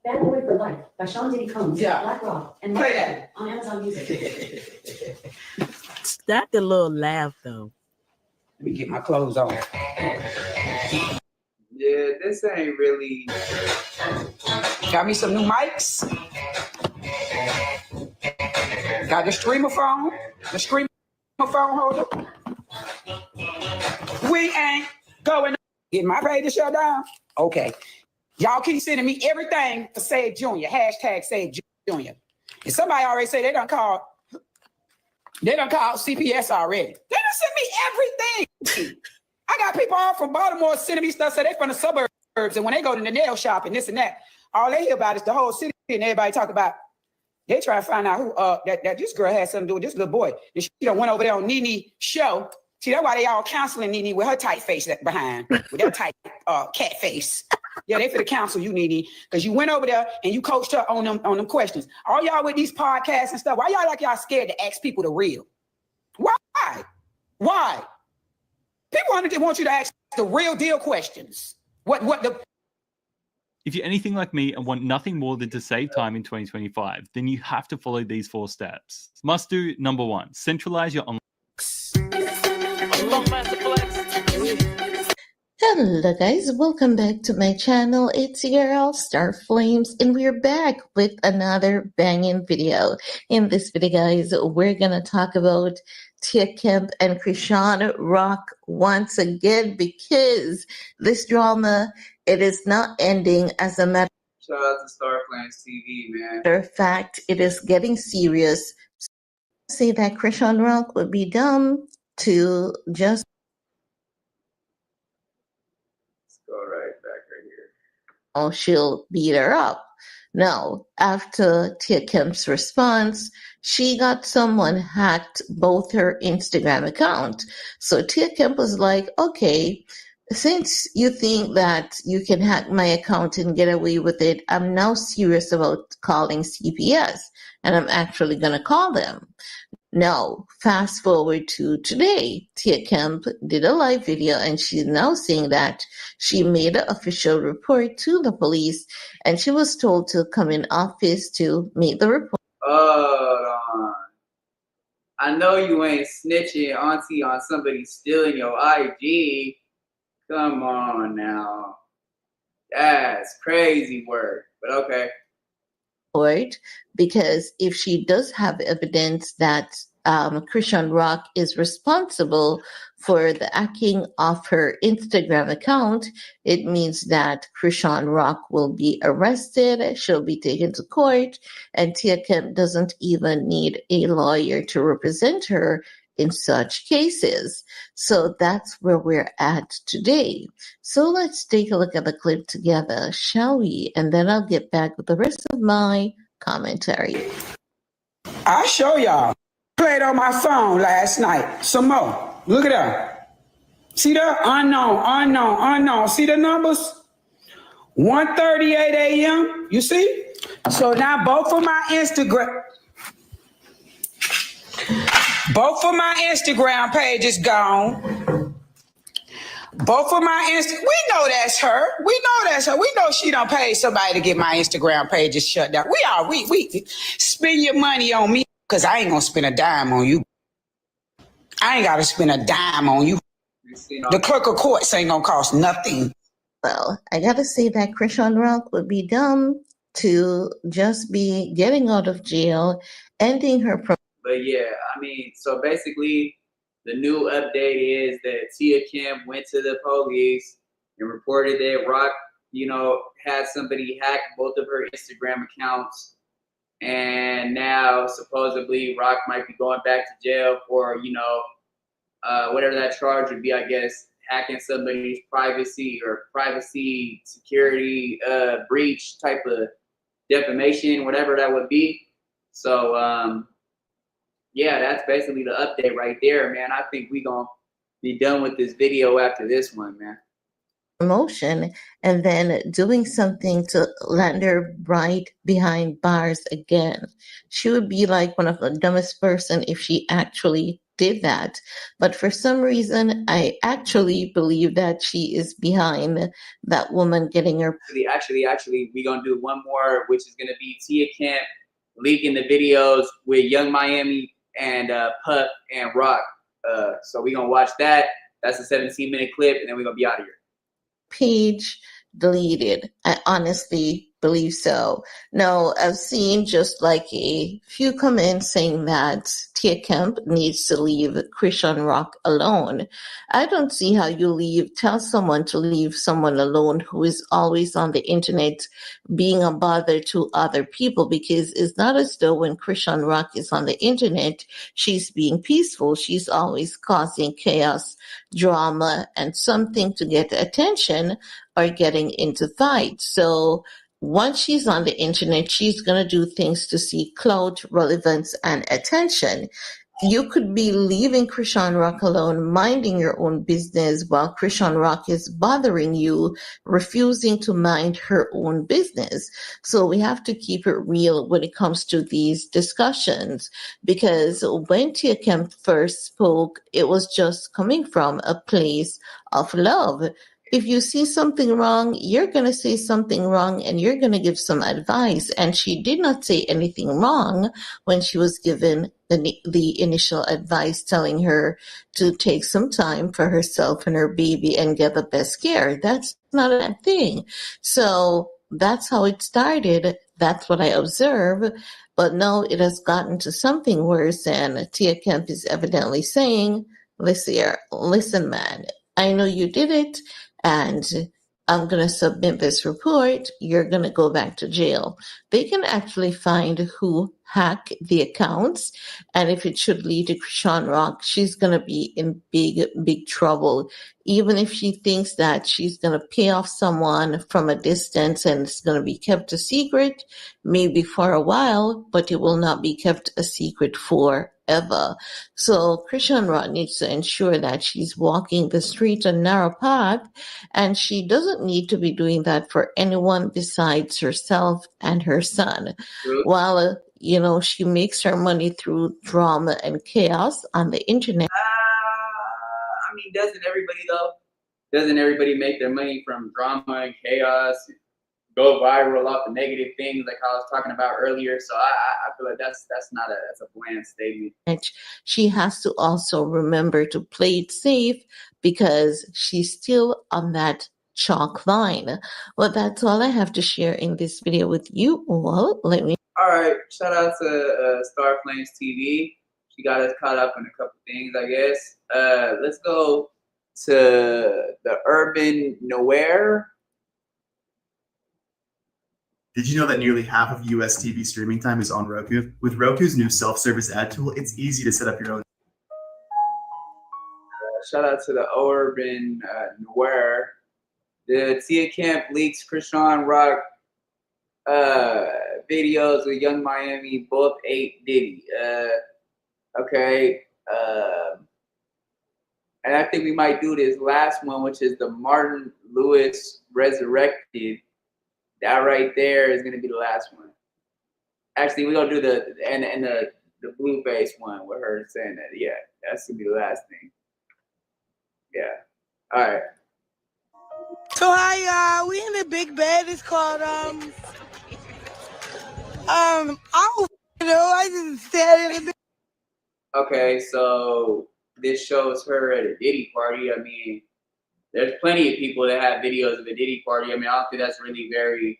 Bad Boy for Life by Sean Diddy Combs, Black Rock, and play that on Amazon Music. That's the little laugh though. Let me get my clothes on. Yeah, this ain't really. Got me some new mics. Got the streamer phone. The streamer phone holder. We ain't going. Get my page to shut down. Okay. Y'all keep sending me everything for Save Junior. Hashtag Save Junior. And somebody already say they done called CPS already. They done sent me everything. I got people all from Baltimore sending me stuff, so they from the suburbs, and when they go to the nail shop and this and that, all they hear about is the whole city, and everybody talk about, they try to find out who that this girl had something to do with this little boy. And she done went over there on Nene show. See, that's why they all counseling Nene with her tight face behind, with that tight cat face. Yeah, they for the counsel you, Nene, because you went over there and you coached her on them questions. All y'all with these podcasts and stuff, why y'all like y'all scared to ask people the real? Why? Why? People want you to ask the real deal questions. If you're anything like me and want nothing more than to save time in 2025, then you have to follow these 4 steps. Must do number 1, centralize your online. Hello guys, welcome back to my channel. It's your girl Star Flames and we're back with another banging video. In this video guys, we're gonna talk about Tia Kemp and Krishan Rock once again because this drama, it is not ending. As a matter Shout out to Star Flames TV, man. of fact, it is getting serious. Say that Krishan Rock would be dumb to just Go right back right here. oh, she'll beat her up. No, after Tia Kemp's response, she got someone hacked both her Instagram account. So Tia Kemp was like, okay, since you think that you can hack my account and get away with it, I'm now serious about calling CPS and I'm actually going to call them. Now, fast forward to today, Tia Kemp did a live video and she's now saying that she made an official report to the police and she was told to come in office to make the report. Hold on. I know you ain't snitching, auntie, on somebody stealing your IG. Come on now. That's crazy work, but okay. Because if she does have evidence that Krishan Rock is responsible for the hacking of her Instagram account, it means that Krishan Rock will be arrested, she'll be taken to court, and Tia Kemp doesn't even need a lawyer to represent her in such cases. So that's where we're at today. So let's take a look at the clip together, shall we? And then I'll get back with the rest of my commentary. I'll show y'all. Played on my phone last night. Some more. Look at that. See that? Unknown. See the numbers? 1:38 a.m. You see? So now both of my Instagram pages gone. Both of my we know that's her. We know she done paid somebody to get my Instagram pages shut down. We spend your money on me because I ain't gonna spend a dime on you. I ain't gotta spend a dime on you. The clerk of courts ain't gonna cost nothing. Well, I gotta say that Krishan Rock would be dumb to just be getting out of jail, ending her. But yeah, I mean, so basically, the new update is that Tia Kemp went to the police and reported that Rock, had somebody hack both of her Instagram accounts. And now supposedly Rock might be going back to jail for, whatever that charge would be, I guess, hacking somebody's privacy or privacy security breach type of defamation, whatever that would be. So, yeah, that's basically the update right there, man. I think we gonna be done with this video after this one, man. promotion and then doing something to land her right behind bars again. She would be like one of the dumbest person if she actually did that. But for some reason, I actually believe that she is behind that woman getting her. Actually, we're gonna do one more, which is gonna be Tia Kemp leaking the videos with Young Miami and Puff and Rock. So we're gonna watch that. That's a 17-minute clip, and then we're gonna be out of here. Page deleted. I honestly believe so. Now, I've seen just like a few comments saying that Tia Kemp needs to leave Krishan Rock alone. I don't see how you tell someone to leave someone alone who is always on the internet being a bother to other people, because it's not as though when Krishan Rock is on the internet, she's being peaceful. She's always causing chaos, drama, and something to get attention or getting into fights. So once she's on the internet, she's going to do things to seek clout, relevance, and attention. You could be leaving Krishan Rock alone, minding your own business, while Krishan Rock is bothering you, refusing to mind her own business. So we have to keep it real when it comes to these discussions, because when Tia Kemp first spoke, it was just coming from a place of love. If you see something wrong, you're going to say something wrong and you're going to give some advice. And she did not say anything wrong when she was given the initial advice telling her to take some time for herself and her baby and get the best care. That's not a bad thing. So that's how it started. That's what I observe. But no, it has gotten to something worse. And Tia Kemp is evidently saying, listen, man, I know you did it, and I'm going to submit this report. You're going to go back to jail. They can actually find who hacked the accounts. And if it should lead to Krishan Rock, she's going to be in big, big trouble. Even if she thinks that she's going to pay off someone from a distance and it's going to be kept a secret, maybe for a while, but it will not be kept a secret forever. So Krishan Rock needs to ensure that she's walking the straight and narrow path, and she doesn't need to be doing that for anyone besides herself and her son. While she makes her money through drama and chaos on the internet. I mean, doesn't everybody though? Doesn't everybody make their money from drama and chaos, and go viral off the negative things like I was talking about earlier? So I feel like that's a bland statement. She has to also remember to play it safe, because she's still on that chalk line. Well, that's all I have to share in this video with you all. All right, shout out to Star Flames TV. She got us caught up in a couple things, I guess. Let's go to the Urban Nowhere. Did you know that nearly half of US TV streaming time is on Roku? With Roku's new self-service ad tool, it's easy to set up your own. Shout out to the Urban Nowhere. The Tia Kemp leaks Krishan Rock videos with Young Miami, both ate Diddy. Okay. And I think we might do this last one, which is the Martin Lewis Resurrected. That right there is gonna be the last one. Actually, we're gonna do the blue face one with her saying that. Yeah, that's gonna be the last thing. Yeah. All right. So hi y'all, we in the big bed. It's called I don't know. I just said it. Okay, so this shows her at a Diddy party. I mean, there's plenty of people that have videos of a Diddy party. I mean, I don't think that's really very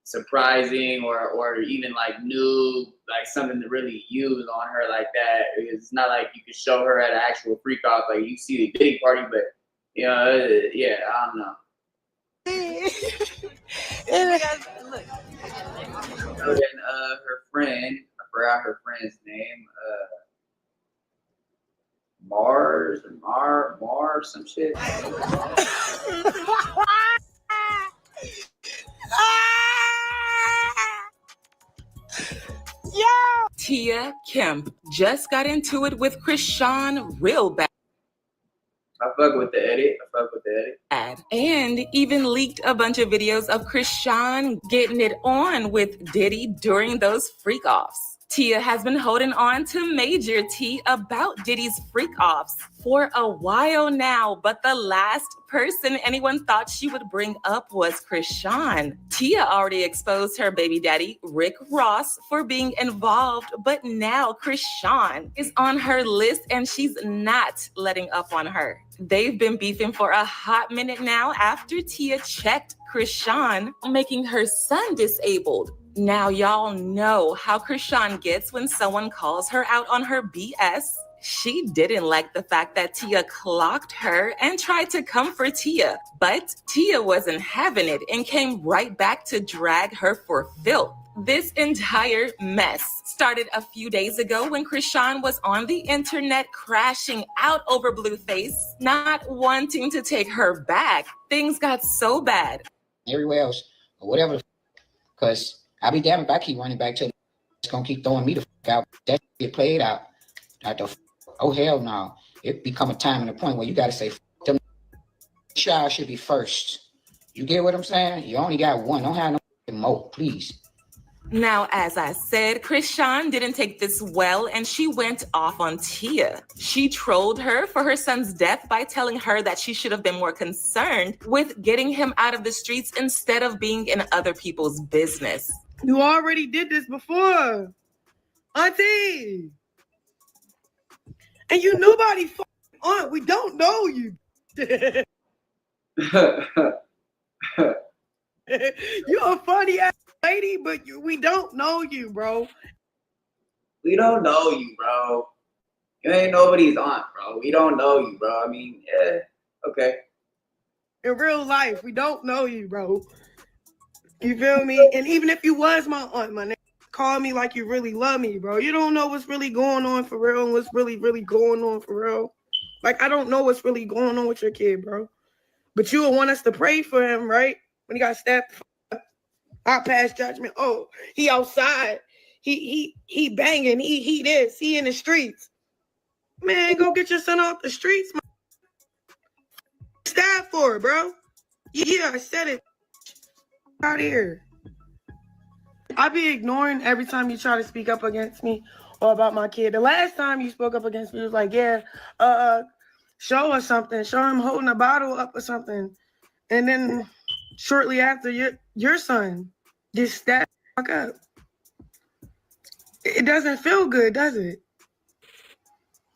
surprising or even like new, like something to really use on her like that. It's not like you could show her at an actual freak off, like you see the Diddy party, but yeah, I don't know. And her friend, I forgot her friend's name, Mars, some shit. Tia Kemp just got into it with Krishan real bad. I fuck with the edit. And even leaked a bunch of videos of Krishan getting it on with Diddy during those freak offs. Tia has been holding on to Major T about Diddy's freak offs for a while now, but the last person anyone thought she would bring up was Krishan. Tia already exposed her baby daddy, Rick Ross, for being involved, but now Krishan is on her list and she's not letting up on her. They've been beefing for a hot minute now after Tia checked Krishan, making her son disabled. Now y'all know how Krishan gets when someone calls her out on her BS. She didn't like the fact that Tia clocked her and tried to comfort Tia, but Tia wasn't having it and came right back to drag her for filth. This entire mess started a few days ago when Krishan was on the internet crashing out over Blueface, not wanting to take her back. Things got so bad. Everywhere else, or whatever, because I'll be damned if I keep running back to it's gonna keep throwing me the out. That get played out. Oh hell no. It become a time and a point where you gotta say them child should be first. You get what I'm saying? You only got one. Don't have no more, please. Now, as I said, Krishan didn't take this well and she went off on Tia. She trolled her for her son's death by telling her that she should have been more concerned with getting him out of the streets instead of being in other people's business. You already did this before, Auntie. And you nobody aunt. We don't know you. You're a funny ass lady, but we don't know you, bro. We don't know you, bro. You ain't nobody's aunt, bro. We don't know you, bro. I mean, yeah, okay. In real life, we don't know you, bro. You feel me? And even if you was my aunt, my name, call me like you really love me, bro. You don't know what's really going on for real and what's really going on for real. Like, I don't know what's really going on with your kid, bro. But you would want us to pray for him, right? When he got stabbed, I pass judgment. Oh, he outside. He banging. He this. He in the streets. Man, go get your son off the streets, man. Stab for it, bro. Yeah, I said it. Out here. I be ignoring every time you try to speak up against me or about my kid. The last time you spoke up against me was like, yeah, show us something. Show him holding a bottle up or something. And then shortly after, your son gets stabbed up. It doesn't feel good, does it?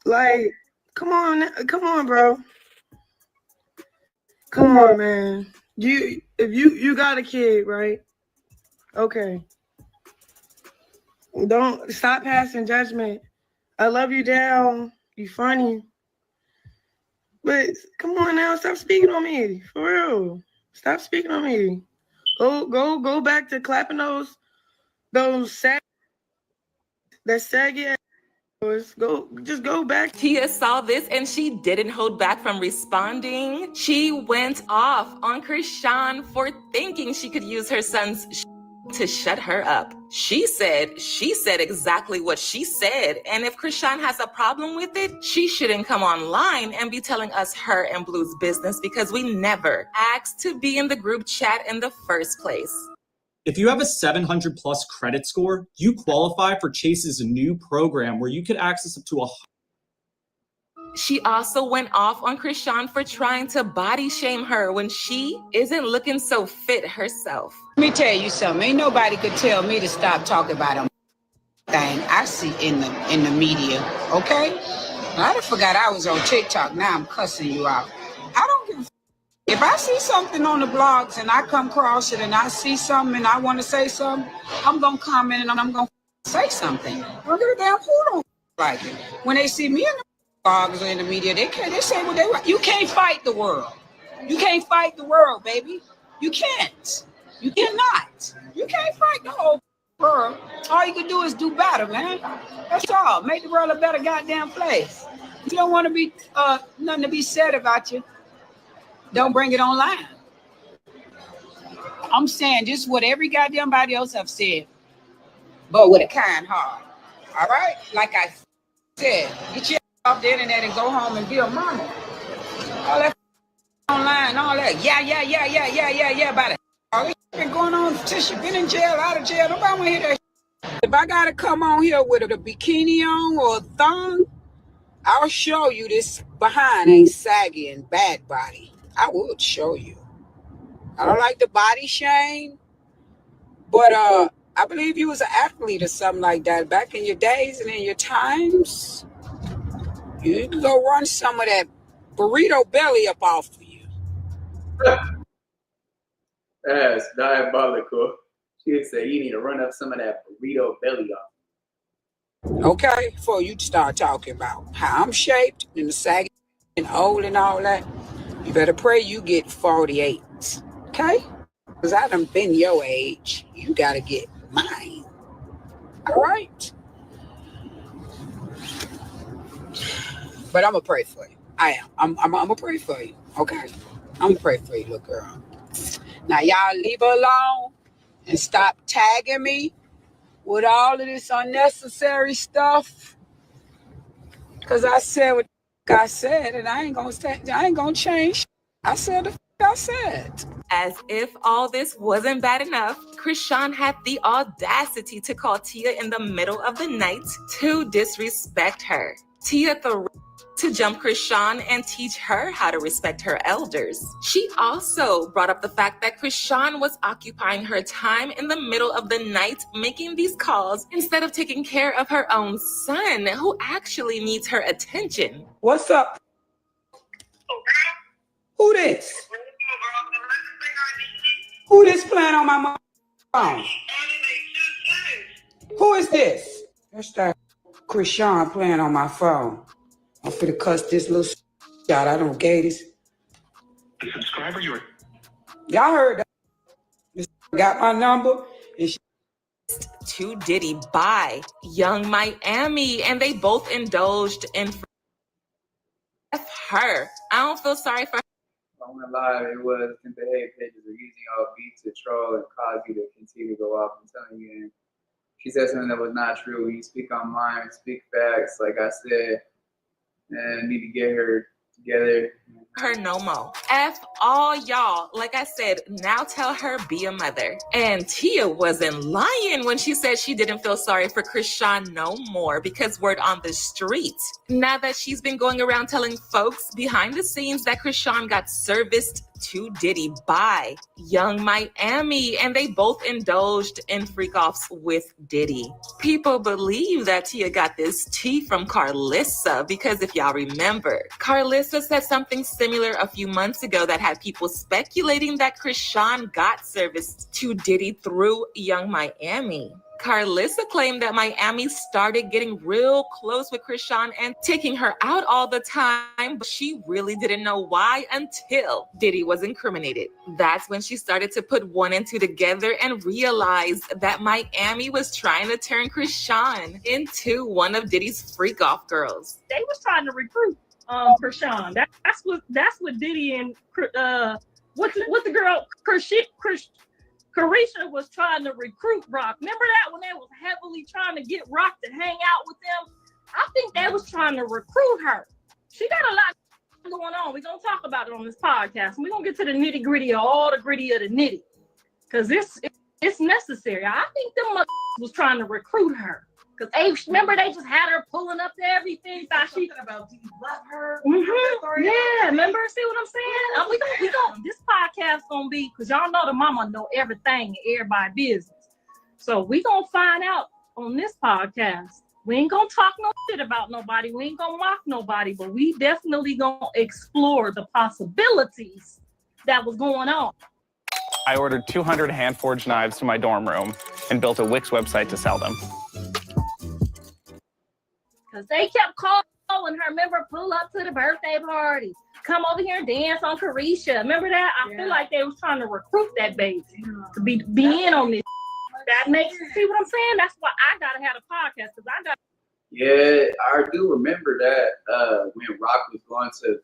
Like, come on, bro. Come on, man. If you got a kid, right? Okay. Don't stop passing judgment. I love you down. You funny. But come on now, stop speaking on me. For real. Stop speaking on me. Go back to clapping those saggy ass. Just go back. Tia saw this and she didn't hold back from responding. She went off on Krishan for thinking she could use her son's to shut her up. She said exactly what she said. And if Krishan has a problem with it, she shouldn't come online and be telling us her and Blue's business because we never asked to be in the group chat in the first place. If you have a 700 plus credit score, you qualify for Chase's new program where you could access up to a. She also went off on Krishan for trying to body shame her when she isn't looking so fit herself. Let me tell you something. Ain't nobody could tell me to stop talking about a thing I see in the media. Okay? I forgot I was on TikTok. Now I'm cussing you out. I don't give a. If I see something on the blogs and I come across it and I see something and I want to say something, I'm going to comment and I'm going to say something. I don't give a damn who don't like it. When they see me in the blogs or in the media, they say what they want. You can't fight the world. You can't fight the world, baby. You can't. You cannot. You can't fight the whole world. All you can do is do better, man. That's all. Make the world a better goddamn place. If you don't want to be nothing to be said about you, don't bring it online. I'm saying just what every goddamn body else have said, but with a kind heart. All right? Like I said, get your off the internet and go home and be a mama. All that online, all that. Yeah. About it. All this been going on since she been in jail, out of jail. Nobody want to hear that. If I gotta come on here with a bikini on or a thong, I'll show you this behind ain't saggy and bad body. I would show you. I don't like the body shame, but I believe you was an athlete or something like that back in your days and in your times. You can go run some of that burrito belly up off of you. That's diabolical. She would say you need to run up some of that burrito belly off. Okay, before you start talking about how I'm shaped and the saggy and old and all that, you better pray you get 48. Okay? Because I done been your age. You gotta get mine. All right? But I'm gonna pray for you. I am. I'm gonna pray for you. Okay? I'm gonna pray for you, little girl. Now y'all leave her alone and stop tagging me with all of this unnecessary stuff. Cause I said what I said, and I ain't gonna change. I said the I said. As if all this wasn't bad enough, Krishan had the audacity to call Tia in the middle of the night to disrespect her. Tia threatened to jump Krishan and teach her how to respect her elders. She also brought up the fact that Krishan was occupying her time in the middle of the night making these calls instead of taking care of her own son, who actually needs her attention. What's up? Who this? Who this playing on my phone? Who is this? That's that Krishan playing on my phone. I'm finna cuss this little shot. I don't gay this. The subscriber you were. Y'all heard that? This got my number and she to Diddy by Young Miami, and they both indulged in F her. I don't feel sorry for her. I'm gonna lie, it was the hate pages are using all beats to troll and cause you to continue to go off. I'm telling you, and she said something that was not true. When you speak on mine, speak facts, like I said, and need to get her together. Her no mo. F all y'all. Like I said, now tell her be a mother. And Tia wasn't lying when she said she didn't feel sorry for Krishan no more, because word on the street, now that she's been going around telling folks behind the scenes that Krishan got serviced to Diddy by Young Miami, and they both indulged in freak-offs with Diddy. People believe that Tia got this tea from Carlissa, because if y'all remember, Carlissa said something similar a few months ago that had people speculating that Krishan got serviced to Diddy through Young Miami. Carlissa claimed that Miami started getting real close with Krishan and taking her out all the time, but she really didn't know why until Diddy was incriminated. That's when she started to put one and two together and realized that Miami was trying to turn Krishan into one of Diddy's freak-off girls. They was trying to recruit Krishan. That's what Diddy and what's the girl Carisha was trying to recruit Rock. Remember that when they was heavily trying to get Rock to hang out with them? I think they was trying to recruit her. She got a lot going on. We're going to talk about it on this podcast. We're going to get to the nitty gritty of all the gritty of the nitty. Because it's necessary. I think them was trying to recruit her. Because remember they just had her pulling up to everything. Thought she about, do you love her? Mm-hmm. Yeah, remember? See what I'm saying? We gonna this podcast gonna be, because y'all know the mama know everything and everybody business. So we gonna find out on this podcast. We ain't gonna talk no shit about nobody. We ain't gonna mock nobody, but we definitely gonna explore the possibilities that was going on. I ordered 200 hand-forged knives to my dorm room and built a Wix website to sell them. Because they kept calling her, remember, pull up to the birthday party. Come over here and dance on Carisha. Remember that? I feel like they was trying to recruit that baby to be in on this. That makes you see what I'm saying? That's why I got to have a podcast, because I got. Yeah, I do remember that when Rock was going to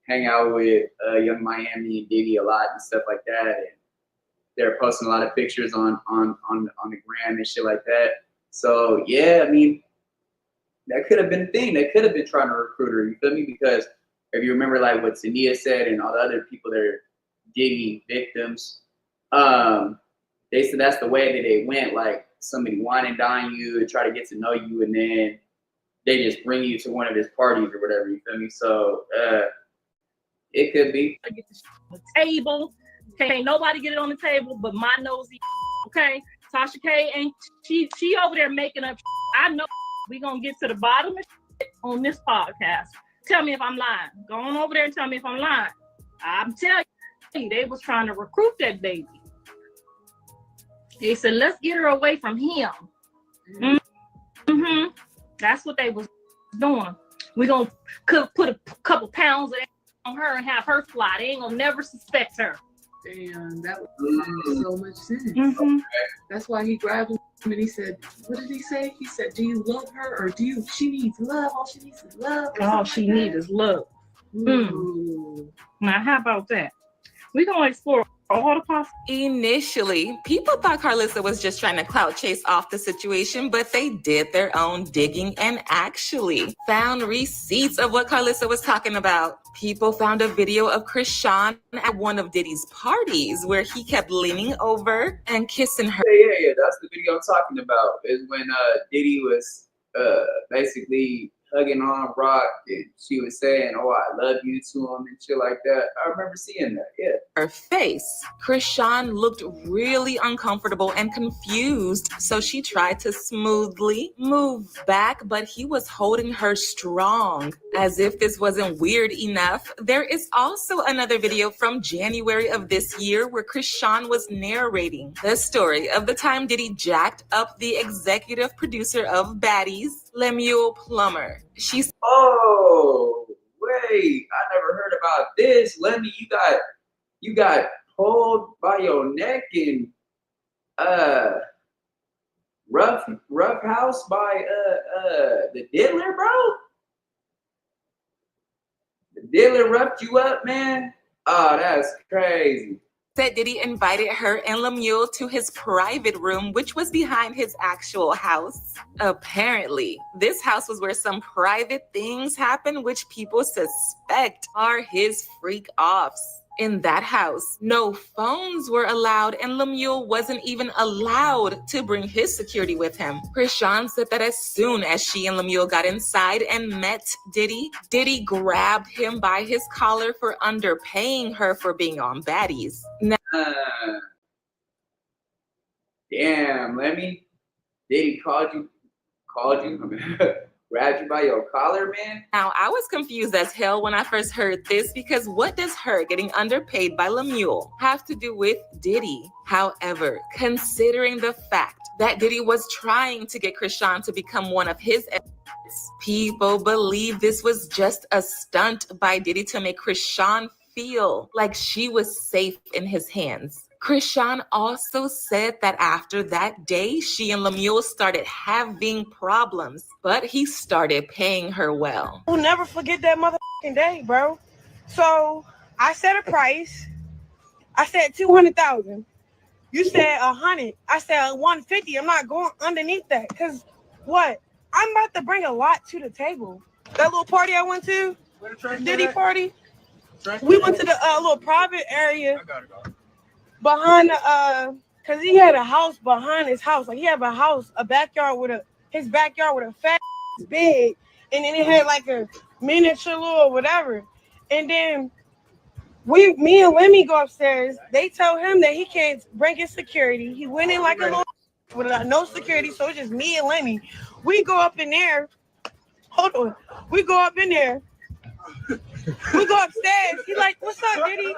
hang out with Young Miami and Diddy a lot and stuff like that. And they're posting a lot of pictures on the gram and shit like that. So, yeah, I mean, that could have been a thing. They could have been trying to recruit her, you feel me? Because if you remember like what Tania said and all the other people that are digging victims, they said that's the way that they went. Like somebody wine and dine you and try to get to know you, and then they just bring you to one of his parties or whatever. You feel me? So it could be. I get the table. Can't nobody get it on the table but my nosy. Okay, Tasha K ain't she over there making up. I know we gonna get to the bottom of on this podcast. Tell me if I'm lying. Go on over there and tell me if I'm lying. I'm telling you, they was trying to recruit that baby. They said, let's get her away from him. Mm-hmm. That's what they was doing. We gonna put a couple pounds on her and have her fly. They ain't gonna never suspect her. Damn, that would make so much sense. Mm-hmm. That's why he grabbed him and he said, what did he say? He said, do you love her or she needs love? All she needs is love. All she needs is love. Now, how about that? We're going to explore all the possible. Initially, people thought Carlissa was just trying to clout chase off the situation, but they did their own digging and actually found receipts of what Carlissa was talking about. People found a video of Krishan at one of Diddy's parties where he kept leaning over and kissing her. Yeah, that's the video I'm talking about. Is when Diddy was basically hugging on Rock and she was saying, oh, I love you to him and shit like that. I remember seeing that, yeah. Her face. Krishan looked really uncomfortable and confused, so she tried to smoothly move back, but he was holding her strong. As if this wasn't weird enough, there is also another video from January of this year where Krishan was narrating the story of the time Diddy jacked up the executive producer of Baddies, Lemuel Plummer. She's oh wait, I never heard about this. Lemmy, you got pulled by your neck and rough house by the diddler, bro. The diddler roughed you up, man. Oh, that's crazy. Said Diddy invited her and Lemuel to his private room, which was behind his actual house. Apparently, this house was where some private things happen, which people suspect are his freak offs. In that house, no phones were allowed, and Lemuel wasn't even allowed to bring his security with him. Krishan said that as soon as she and Lemuel got inside and met Diddy, Diddy grabbed him by his collar for underpaying her for being on Baddies. Now, damn, Lemmy, Diddy called you, grabbed you by your collar, man? Now, I was confused as hell when I first heard this because what does her getting underpaid by Lemuel have to do with Diddy? However, considering the fact that Diddy was trying to get Krishan to become one of his exes, people believe this was just a stunt by Diddy to make Krishan feel like she was safe in his hands. Krishan also said that after that day, she and Lemuel started having problems, but he started paying her well. We'll never forget that motherfucking day, bro. So I set a price. I said 200,000. You said 100. I said 150. I'm not going underneath that because what? I'm about to bring a lot to the table. That little party I went to, the Diddy party. We went to the little private area. Behind the cause he had a house behind his house. Like he had a backyard with his backyard with a fat big, and then it had like a miniature little whatever. And then me and Lemmy go upstairs. They tell him that he can't bring his security. He went in like a little with no security, so it's just me and Lemmy. We go up in there. Hold on. We go up in there. We go upstairs. He's like, "What's up, Diddy?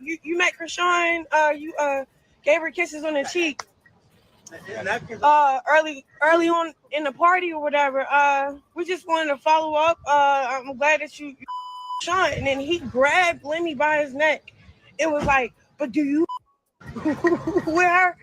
You met Krishan. You gave her kisses on the cheek. Early on in the party or whatever. We just wanted to follow up. I'm glad that you Krishan." And then he grabbed Lemmy by his neck. It was like, "But do you with her?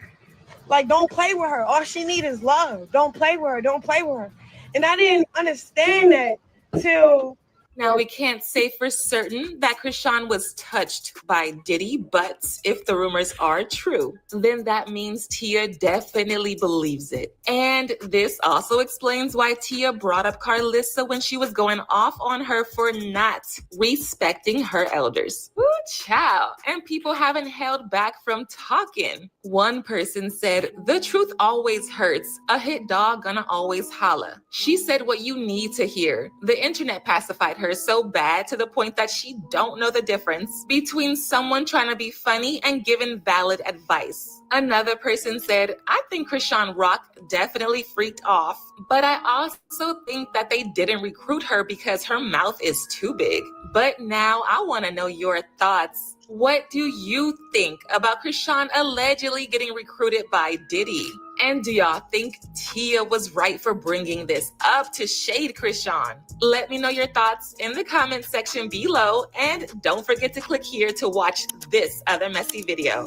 Like, don't play with her. All she needs is love. Don't play with her. Don't play with her." And I didn't understand that till Now, we can't say for certain that Krishan was touched by Diddy, but if the rumors are true, then that means Tia definitely believes it. And this also explains why Tia brought up Carlissa when she was going off on her for not respecting her elders. Ooh, child. And people haven't held back from talking. One person said, "The truth always hurts. A hit dog gonna always holla." She said what you need to hear. The internet pacified her so bad to the point that she don't know the difference between someone trying to be funny and giving valid advice. Another person said, "I think Krishan Rock definitely freaked off, but I also think that they didn't recruit her because her mouth is too big." But now I want to know your thoughts. What do you think about Krishan allegedly getting recruited by Diddy? And do y'all think Tia was right for bringing this up to shade Krishan? Let me know your thoughts in the comment section below, and don't forget to click here to watch this other messy video.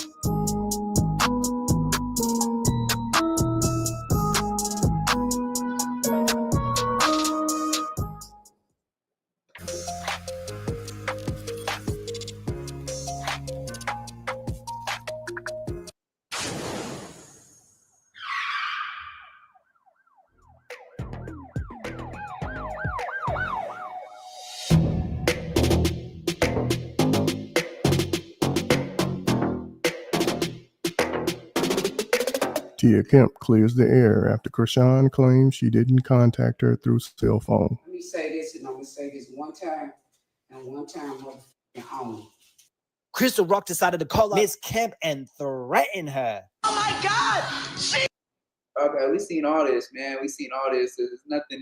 Tia Kemp clears the air after Krishan claims she didn't contact her through cell phone. Let me say this, and I'm going to say this one time, and one time motherfucking only. Crystal Rock decided to call out Miss Kemp and threaten her. Oh my God! Okay, we seen all this, man. We seen all this. There's nothing.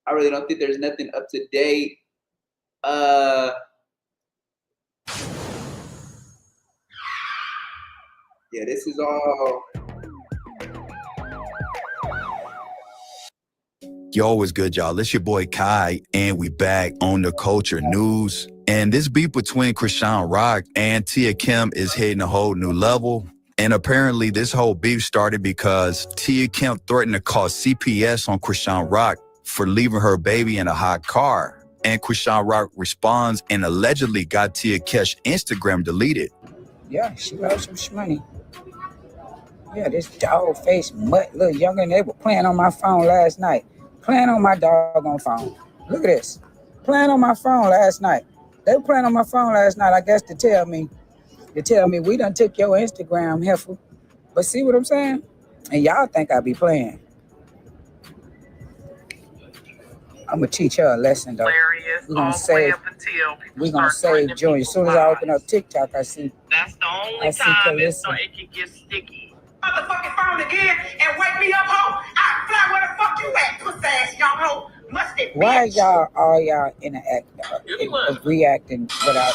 I really don't think there's nothing up to date. Yeah, this is all. Yo, what's good, y'all? It's your boy Kai, and we back on the culture news. And this beef between Krishan Rock and Tia Kemp is hitting a whole new level. And apparently this whole beef started because Tia Kemp threatened to call CPS on Krishan Rock for leaving her baby in a hot car. And Krishan Rock responds and allegedly got Tia Kemp's Instagram deleted. Yeah, she loves some shmoney. Yeah, this dog-faced mutt, little youngin', they were playing on my phone last night. Playing on my doggone phone. Look at this. Playing on my phone last night. They were playing on my phone last night, I guess, to tell me we done took your Instagram, heifer. But see what I'm saying? And y'all think I be playing. I'm gonna teach her a lesson, though. We're gonna save Junior. As soon as I open up TikTok, I see. That's the only time it can get sticky. Motherfucking phone again and wake me up, ho. I fly where the fuck you at, pussy ass young ho. Musty bitch. Why all y'all reacting without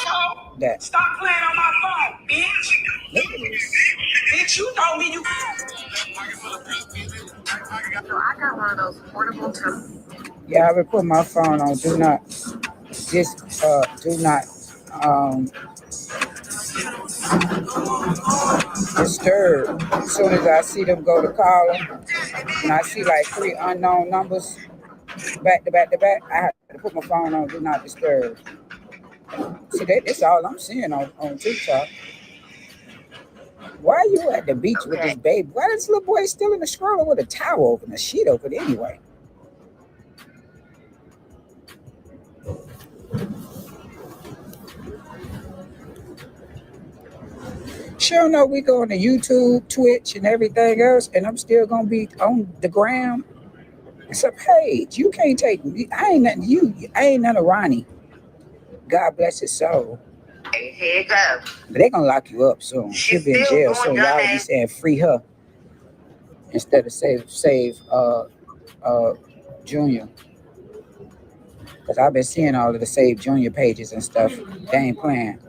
that? Stop playing on my phone, bitch. Look at this. Bitch, you told me you. So I got one of those portable Yeah, I would put my phone on do not disturb. As soon as I see them go to call them, and I see like 3 unknown numbers back to back, I have to put my phone on do not disturb. See, that's all I'm seeing on TikTok. Why are you at the beach with this baby? Why is this little boy still in the stroller with a towel open, a sheet open anyway? Sure, no, we go on to YouTube, Twitch, and everything else, and I'm still gonna be on the gram. It's a page. You can't take me. I ain't nothing Ronnie. God bless his soul. Here it goes. But they're gonna lock you up soon. She'll be in jail soon. Y'all be saying free her instead of save Junior. Because I've been seeing all of the Save Junior pages and stuff. They ain't playing.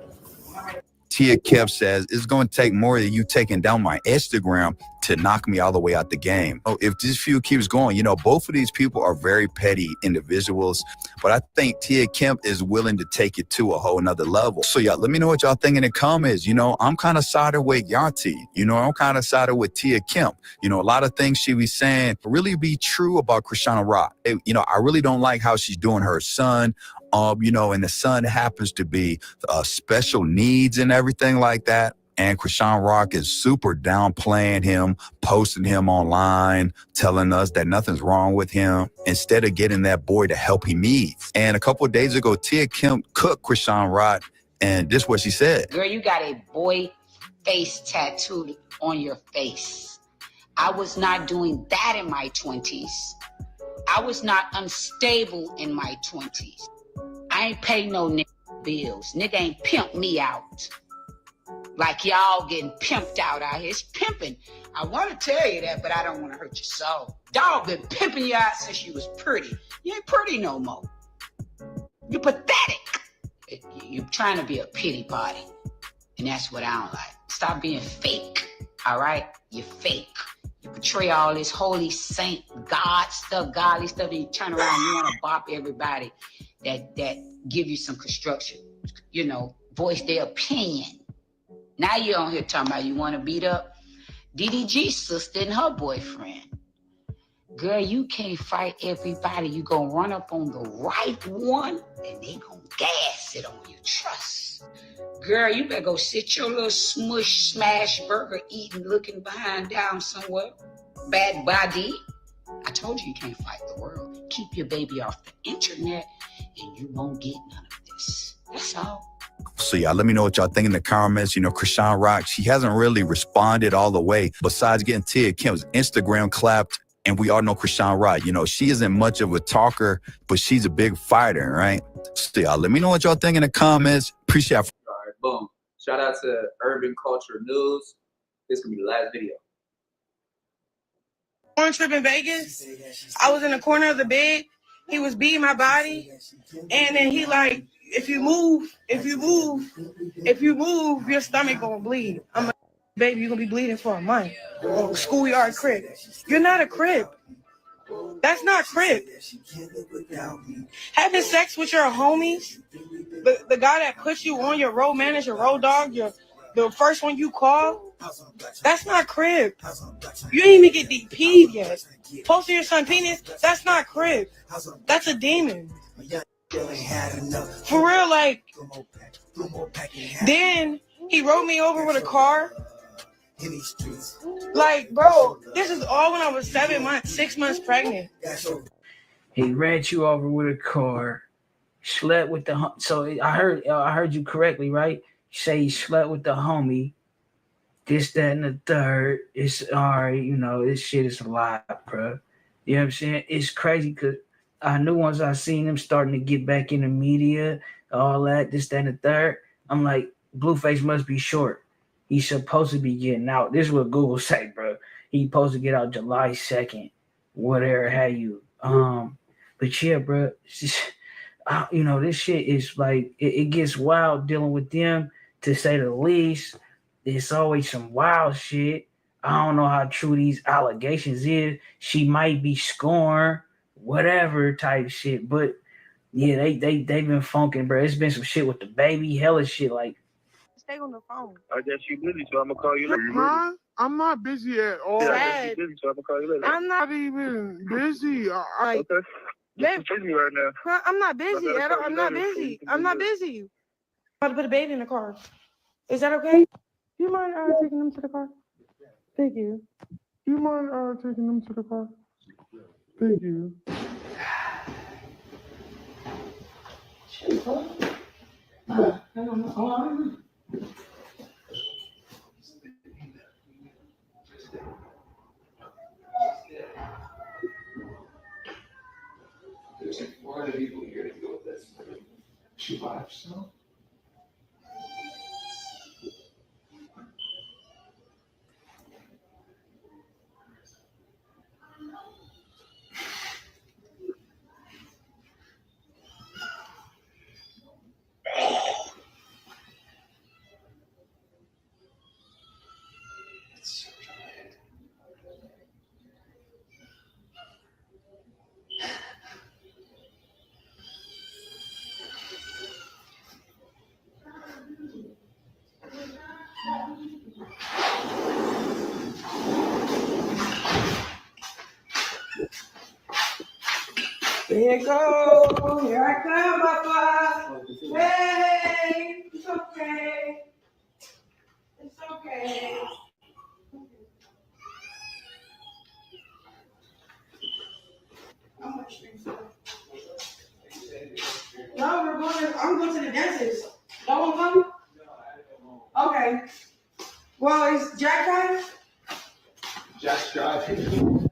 Tia Kemp says it's going to take more than you taking down my Instagram to knock me all the way out the game. Oh, if this feud keeps going, you know, both of these people are very petty individuals, but I think Tia Kemp is willing to take it to a whole nother level. So y'all, let me know what y'all think in the comments. You know, I'm kind of sided with Yanti. You know, I'm kind of sided with Tia Kemp. You know, a lot of things she was saying really be true about Krishan Rock. You know, I really don't like how she's doing her son. You know, and the son happens to be special needs and everything like that. And Krishan Rock is super downplaying him, posting him online, telling us that nothing's wrong with him, instead of getting that boy the help he needs. And a couple of days ago, Tia Kemp cooked Krishan Rock, and this is what she said. Girl, you got a boy face tattooed on your face. I was not doing that in my 20s. I was not unstable in my 20s. I ain't pay no nigga bills. Nigga ain't pimp me out. Like y'all getting pimped out here. It's pimping. I want to tell you that, but I don't want to hurt your soul. Dog been pimping you out since you was pretty. You ain't pretty no more. You pathetic. You're trying to be a pity party. And that's what I don't like. Stop being fake. All right? You're fake. You portray all this holy saint, God stuff, godly stuff, and you turn around, you want to bop everybody that give you some construction. You know, voice their opinion. Now you're on here talking about you want to beat up DDG's sister and her boyfriend. Girl, you can't fight everybody. You gonna run up on the right one and they gonna gas it on you. Trust. Girl, you better go sit your little smush smash burger eating looking behind down somewhere. Bad body. I told you can't fight the world. Keep your baby off the internet and you won't get none of this. That's all. So y'all, let me know what y'all think in the comments. You know, Krishan Rock, she hasn't really responded all the way, besides getting Tia Kemp's Instagram clapped. And we all know Krishan Rock, you know, she isn't much of a talker, but she's a big fighter, right? So y'all, let me know what y'all think in the comments. Appreciate it. All right, boom. Shout out to Urban Culture News. This could be the last video. One trip in Vegas, I was in the corner of the bed. He was beating my body. And then he like, if you move, your stomach gonna bleed. I'm like, baby, you're gonna be bleeding for a month. Oh, schoolyard crip. You're not a crip. That's not crip. Having sex with your homies, the guy that puts you on your road manager, road dog, the first one you call, that's not crib. You didn't even get DP'd yet. Posting your son penis, that's not crib. That's a demon. For real, like, then he rode me over with a car. Like, bro, this is all when I was 6 months pregnant. He ran you over with a car, slept with the so I heard you correctly, right? You say he slept with the homie, this, that, and the third. It's all right, you know, this shit is a lot, bro. You know what I'm saying? It's crazy because I knew once I seen him starting to get back in the media, all that, this, that, and the third, I'm like, Blueface must be short. He's supposed to be getting out. This is what Google say, bro. He's supposed to get out July 2nd, whatever have you. But yeah, bro, just, you know, this shit is like, it gets wild dealing with them, to say the least. It's always some wild shit. I don't know how true these allegations is. She might be scorned, whatever type shit. But yeah, they've been funking, bro. It's been some shit with the baby, hella shit. Like, Stay on the phone. I guess you busy, so I'm gonna call you later. Huh? I'm not busy at all. Yeah, I guess you busy, so I'm gonna call you later. I'm not even busy. Okay. You're busy right now. I'm not busy at all. I'm not busy. I'm not busy. I'm about to put a baby in the car. Is that okay? Do you mind taking them to the car? Thank you. Do you mind taking them to the car? Thank you. There's like 400 people here to deal with this. She by herself. Here it goes. Here I come, Papa. Hey, it's okay. It's okay. How much drinks? No, I'm going to the dentist. No one coming? Okay. Well, is Jack coming? Jack's driving.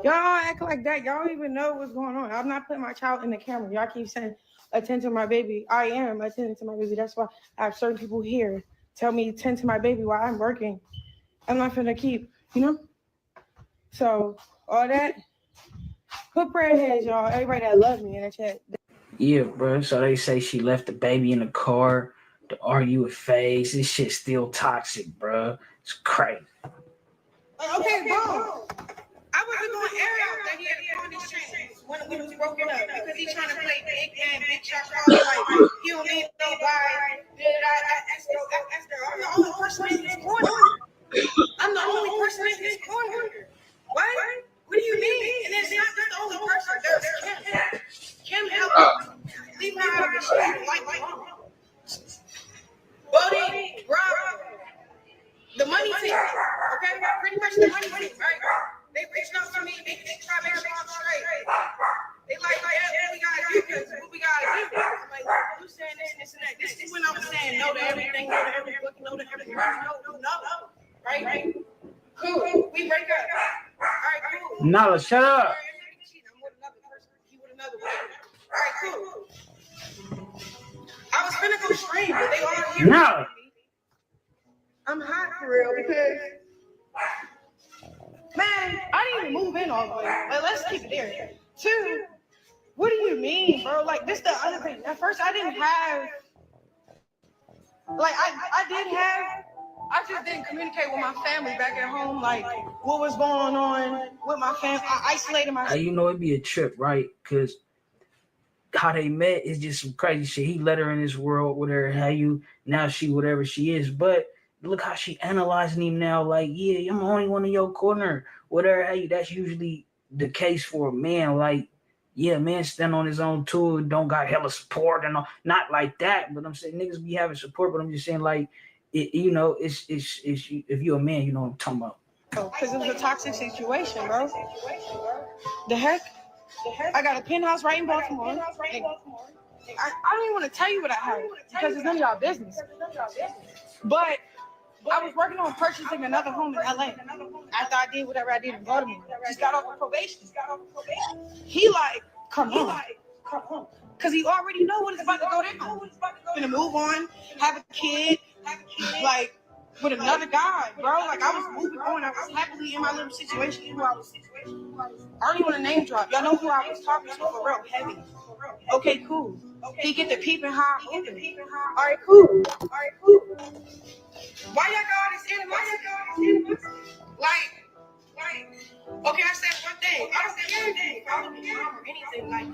Y'all act like that. Y'all don't even know what's going on. I'm not putting my child in the camera. Y'all keep saying, attend to my baby. I am attending to my baby. That's why I have certain people here tell me attend to my baby while I'm working. I'm not gonna keep, So all that, put prayer hands, y'all. Everybody that loves me in the chat. Yeah, bro. So they say she left the baby in the car to argue with FaZe. This shit's still toxic, bro. It's crazy. Okay, bro. I wasn't going to air out that he had to go on his chains when we was broken up because he's trying to play big man, big shot caller like he don't need nobody. I'm the only person in his corner. I'm the only person in his corner. What? What do you mean? And it's not just the only person. There's Kemp. Kemp helped leave her out of the shit. Like, Bodie, Rob, the money team. Okay? Pretty much the money team, right? They reached out to me. They try to make sure I'm straight. They like, yeah, what we gotta do this. What we gotta do. I'm like, you saying this and that. This is when I'm saying no to everything, no to every book, no to everything. No. Right? Cool. We break up. All right, cool. Nala, shut up. I'm with another person. He with another one. All right, cool. I was finna go stream, but they all here. No. I'm hot for real because, man, I didn't even move in all the way. Like, let's keep it there. 2, what do you mean, bro? Like, this the other thing. At first, I didn't have, like, I just didn't communicate with my family back at home, like, what was going on with my family. I isolated myself. It'd be a trip, right? Because how they met is just some crazy shit. He let her in this world with her, now she whatever she is. But look how she analyzing him now. Like, yeah, I'm the only one in your corner. Whatever, that's usually the case for a man. Like, yeah, man stand on his own too and don't got hella support and all. Not like that, but I'm saying niggas be having support, but I'm just saying like, it's if you're a man, you know what I'm talking about. Because it was a toxic situation, bro. The heck? I got a penthouse right in Baltimore. I don't even want to tell you what I have because it's none of y'all business. But I was working on purchasing another home in LA after I did whatever I did in Baltimore. Just got off of probation. He like, come on. Because he already know what is about to go down. Gonna move on, have a kid, like with another guy, bro. Like I was moving on. I was happily in my little situation. I don't even want to name drop. Y'all know who I was talking to for real heavy. Okay, cool. He get the peeping how I'm moving. All right, cool. Why y'all got all this animosity? Like, okay, I said one thing. I don't care if you follow me or anything. Like,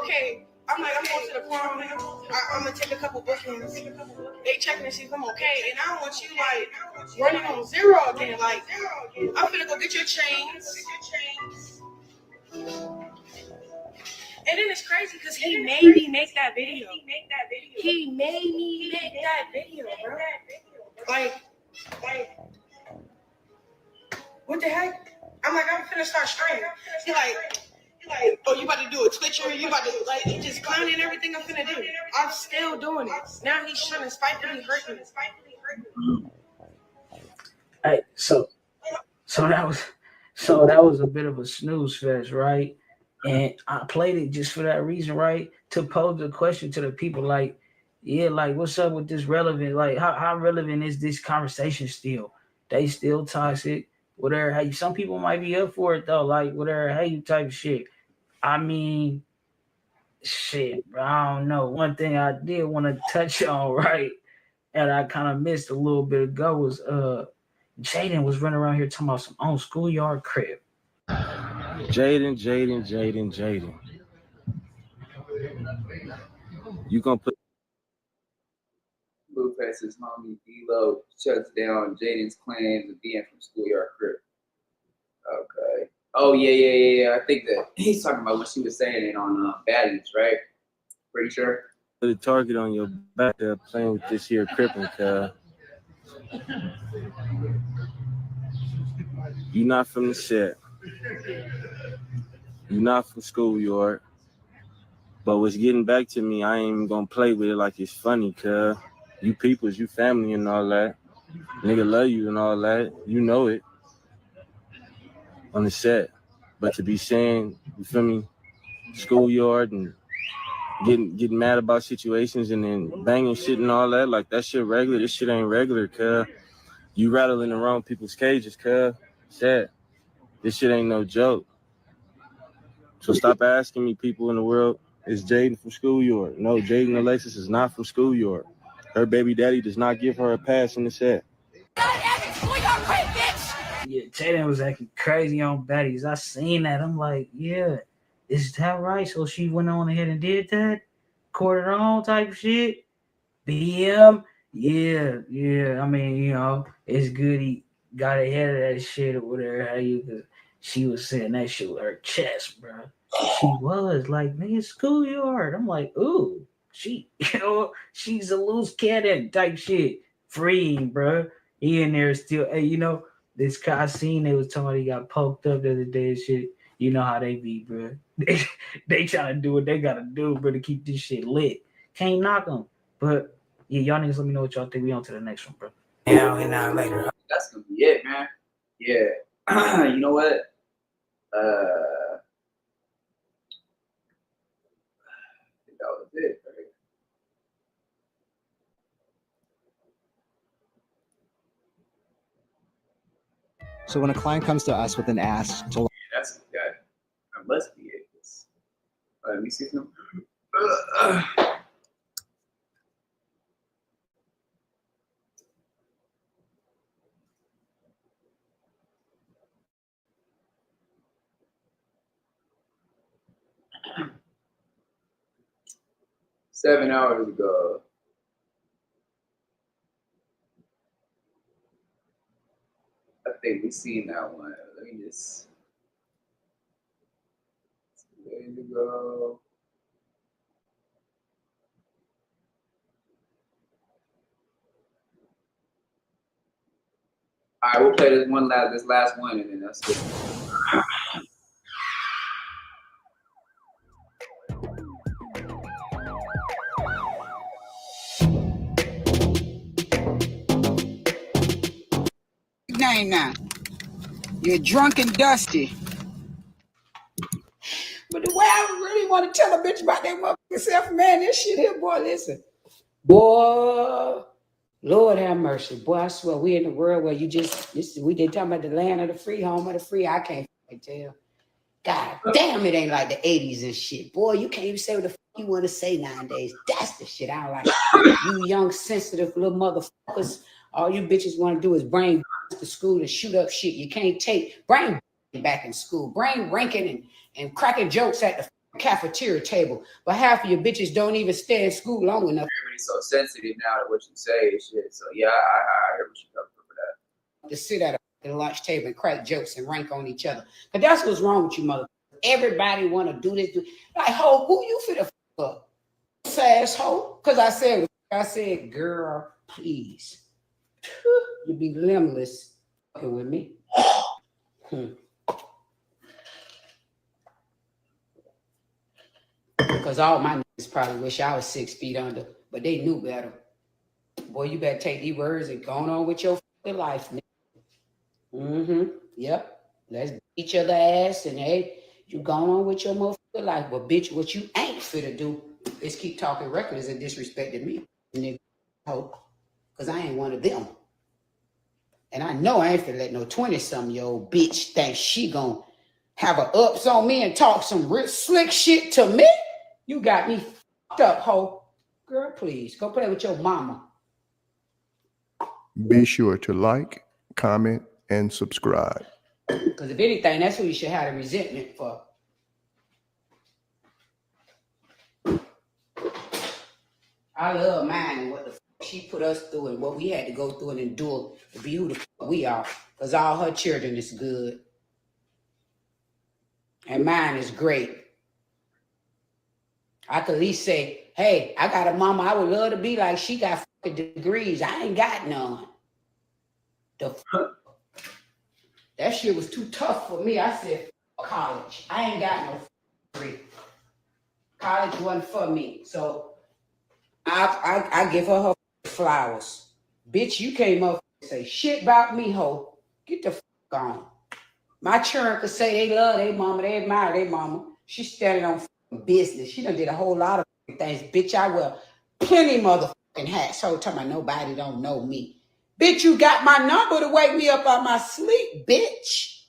okay, I'm going to the prom. I'm going to take a couple bookings. They checking to see if I'm okay. And I don't want you, like, running on zero again. Like, I'm finna go get your chains. And then it's crazy because he made me make that video. He made me make that video, bro. Like, what the heck? I'm like, I'm finna start streaming. He like, oh, you about to do a Twitcher? You about to, like, he just clowning everything I'm finna do. I'm still doing it. Now he's trying to spitefully hurt me. Hey, so that was a bit of a snooze fest, right? And I played it just for that reason, right? To pose the question to the people, like, yeah, like, what's up with this relevant? Like, how relevant is this conversation still? They still toxic, whatever. Hey, some people might be up for it though, like whatever. Hey, type of shit. I mean, shit, bro. I don't know. One thing I did want to touch on, right, and I kind of missed a little bit ago was Jaden was running around here talking about some on schoolyard crib. Jaden. You gonna put Professor's homie D-Lo shuts down Jaden's claims of being from schoolyard crip. Okay. Oh yeah. I think that he's talking about what she was saying it on Baddies, right? Pretty sure. Put a target on your back playing with this here cripping, cuz. You not from the set. You not from schoolyard. But what's getting back to me, I ain't even gonna play with it like it's funny, cuz. You peoples, you family and all that. Nigga love you and all that. You know it. On the set. But to be saying, you feel me, schoolyard and getting mad about situations and then banging shit and all that, like that shit regular. This shit ain't regular, cuz. You rattling around people's cages, cuz. Sad. This shit ain't no joke. So stop asking me, people in the world, is Jaden from schoolyard? No, Jaden Alexis is not from schoolyard. Her baby daddy does not give her a pass in the set. Yeah, Jaden was acting crazy on baddies. I seen that. I'm like, yeah, is that right? So she went on ahead and did that? Courted on type shit? BM? Yeah. I mean, you know, it's good he got ahead of that shit or whatever. She was saying that shit with her chest, bro. She was like, nigga, schoolyard. I'm like, ooh, she's a loose cannon type shit. Freeing, bro. He in there still, hey, this guy I seen they was talking about he got poked up the other day and shit. You know how they be, bro. They trying to do what they gotta do, bro, to keep this shit lit. Can't knock them. But yeah, y'all niggas let me know what y'all think. We on to the next one, bro. Now and now later. That's gonna be it, man. Yeah. You know what? I think that was it, right? So when a client comes to us with an ask to That's that must be it. Let me see some. 7 hours ago. I think we seen that one. Let me just. 2 days ago. All right, we'll play this last one, and then that's it. Name now. You're drunk and dusty. But the way I really want to tell a bitch about that motherfucking self, man, this shit here, boy, listen. Boy, Lord have mercy. Boy, I swear, we in the world where we did talking about the land of the free, home of the free. I can't tell. God damn, it ain't like the 80s and shit. Boy, you can't even say what the fuck you want to say nowadays. That's the shit I don't like. You young, sensitive little motherfuckers, all you bitches want to do is bring to school and shoot up shit. You can't bring back in school. Bring ranking and cracking jokes at the cafeteria table. But half of your bitches don't even stay in school long enough. Everybody's so sensitive now to what you say and shit. So yeah, I hear what you're coming from for that. To sit at the lunch table and crack jokes and rank on each other. But that's what's wrong with you, mother. Everybody want to do this. Like, ho, who you finna fuck up? Asshole. Because I said, girl, please. You be limbless fucking with me. Because all my niggas probably wish I was 6 feet under, but they knew better. Boy, you better take these words and go on with your fucking life, nigga. Yep. Let's beat each other ass and hey, you going on with your motherfucking life. But bitch, what you ain't fit to do is keep talking reckless and disrespecting me, nigga. Because I ain't one of them. And I know I ain't finna let no 20-something-year-old bitch think she gonna have her ups on me and talk some real slick shit to me. You got me fucked up, ho. Girl, please, go play with your mama. Be sure to like, comment, and subscribe. Because if anything, that's who you should have the resentment for. I love mine and what the fuck she put us through and what we had to go through and endure to be who the fuck we are. Because all her children is good. And mine is great. I could at least say, hey, I got a mama I would love to be like. She got fucking degrees. I ain't got none. The fuck? That shit was too tough for me. I said, fuck college. I ain't got no degree. College wasn't for me. So I give her flowers. Bitch, you came up and say shit about me, ho. Get the fuck on. My children could say they love their mama, they admire their mama. She's standing on business. She done did a whole lot of things. Bitch, I wear plenty motherfucking hats. So talking about nobody don't know me. Bitch, you got my number to wake me up out my sleep, bitch.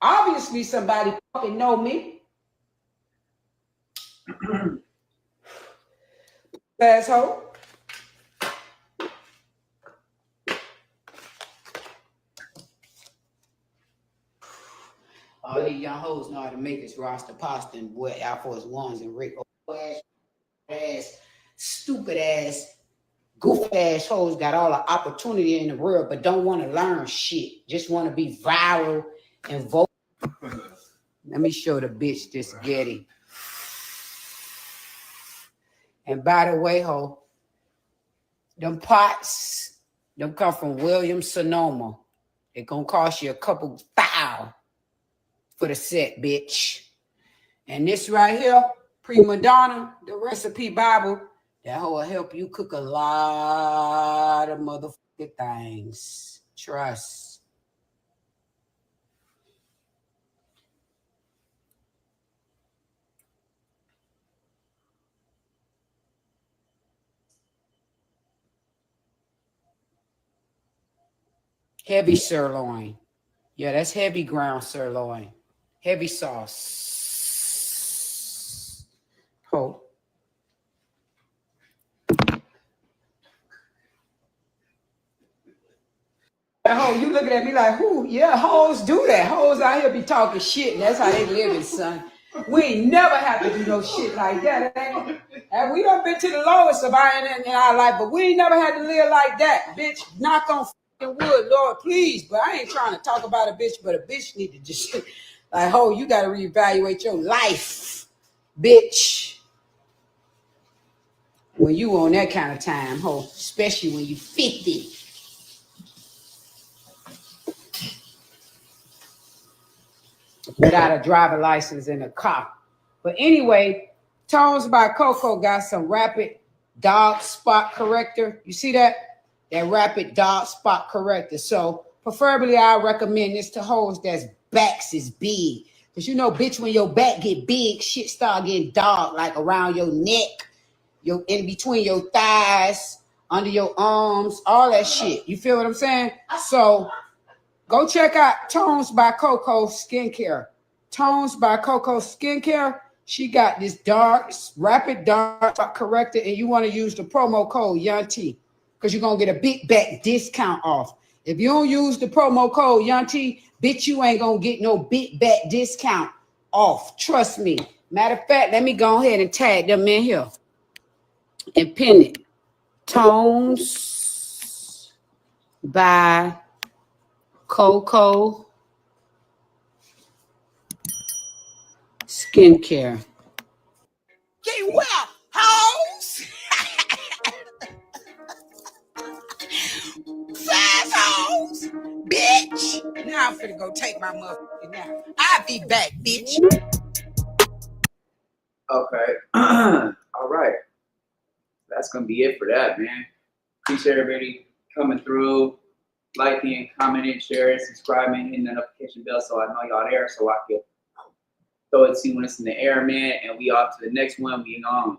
Obviously somebody fucking know me. Asshole. All these young hoes know how to make this roster pasta and wear Air Force Ones and Rick ass, stupid ass, goof ass hoes got all the opportunity in the world, but don't want to learn shit. Just want to be viral and vote. Let me show the bitch this Getty. And by the way, ho, them pots, them come from Williams Sonoma. It gonna cost you a couple $1,000 for the set, bitch. And this right here, Prima Donna, the recipe Bible, that hoe will help you cook a lot of motherfucking things. Trust. Heavy sirloin. Yeah, that's heavy ground sirloin. Heavy sauce. Oh. Oh, you looking at me like, who? Yeah, hoes do that. Hoes out here be talking shit, and that's how they living, son. We ain't never have to do no shit like that. And we done been to the lowest of in our life, but we ain't never had to live like that, bitch. Knock on fucking wood, Lord, please. But I ain't trying to talk about a bitch, but a bitch need to just, like, ho, you got to reevaluate your life, bitch. When you on that kind of time, ho, especially when you 50. Without a driver license in a car. But anyway, Tones by Coco got some rapid dog spot corrector. You see that? That rapid dog spot corrector. So preferably I recommend this to hoes that's backs is big. Because you know, bitch, when your back get big, shit start getting dark, like around your neck, your in between your thighs, under your arms, all that shit. You feel what I'm saying? So go check out Tones by Coco Skincare. Tones by Coco Skincare. She got this rapid dark corrector, and you want to use the promo code YOUNT because you're going to get a big back discount off. If you don't use the promo code YOUNT, bitch, you ain't going to get no big back discount off. Trust me. Matter of fact, let me go ahead and tag them in here and pin it. Tones by Coco Skincare. Get well, hoes. Fast hoes, bitch. Now I'm finna go take my motherfucking nap. I'll be back, bitch. Okay. All right. That's gonna be it for that, man. Appreciate everybody coming through, liking, commenting, sharing, subscribing, hitting the notification bell so I know y'all there, so I can throw it to you when it's in the air, man. And we off to the next one. We gone.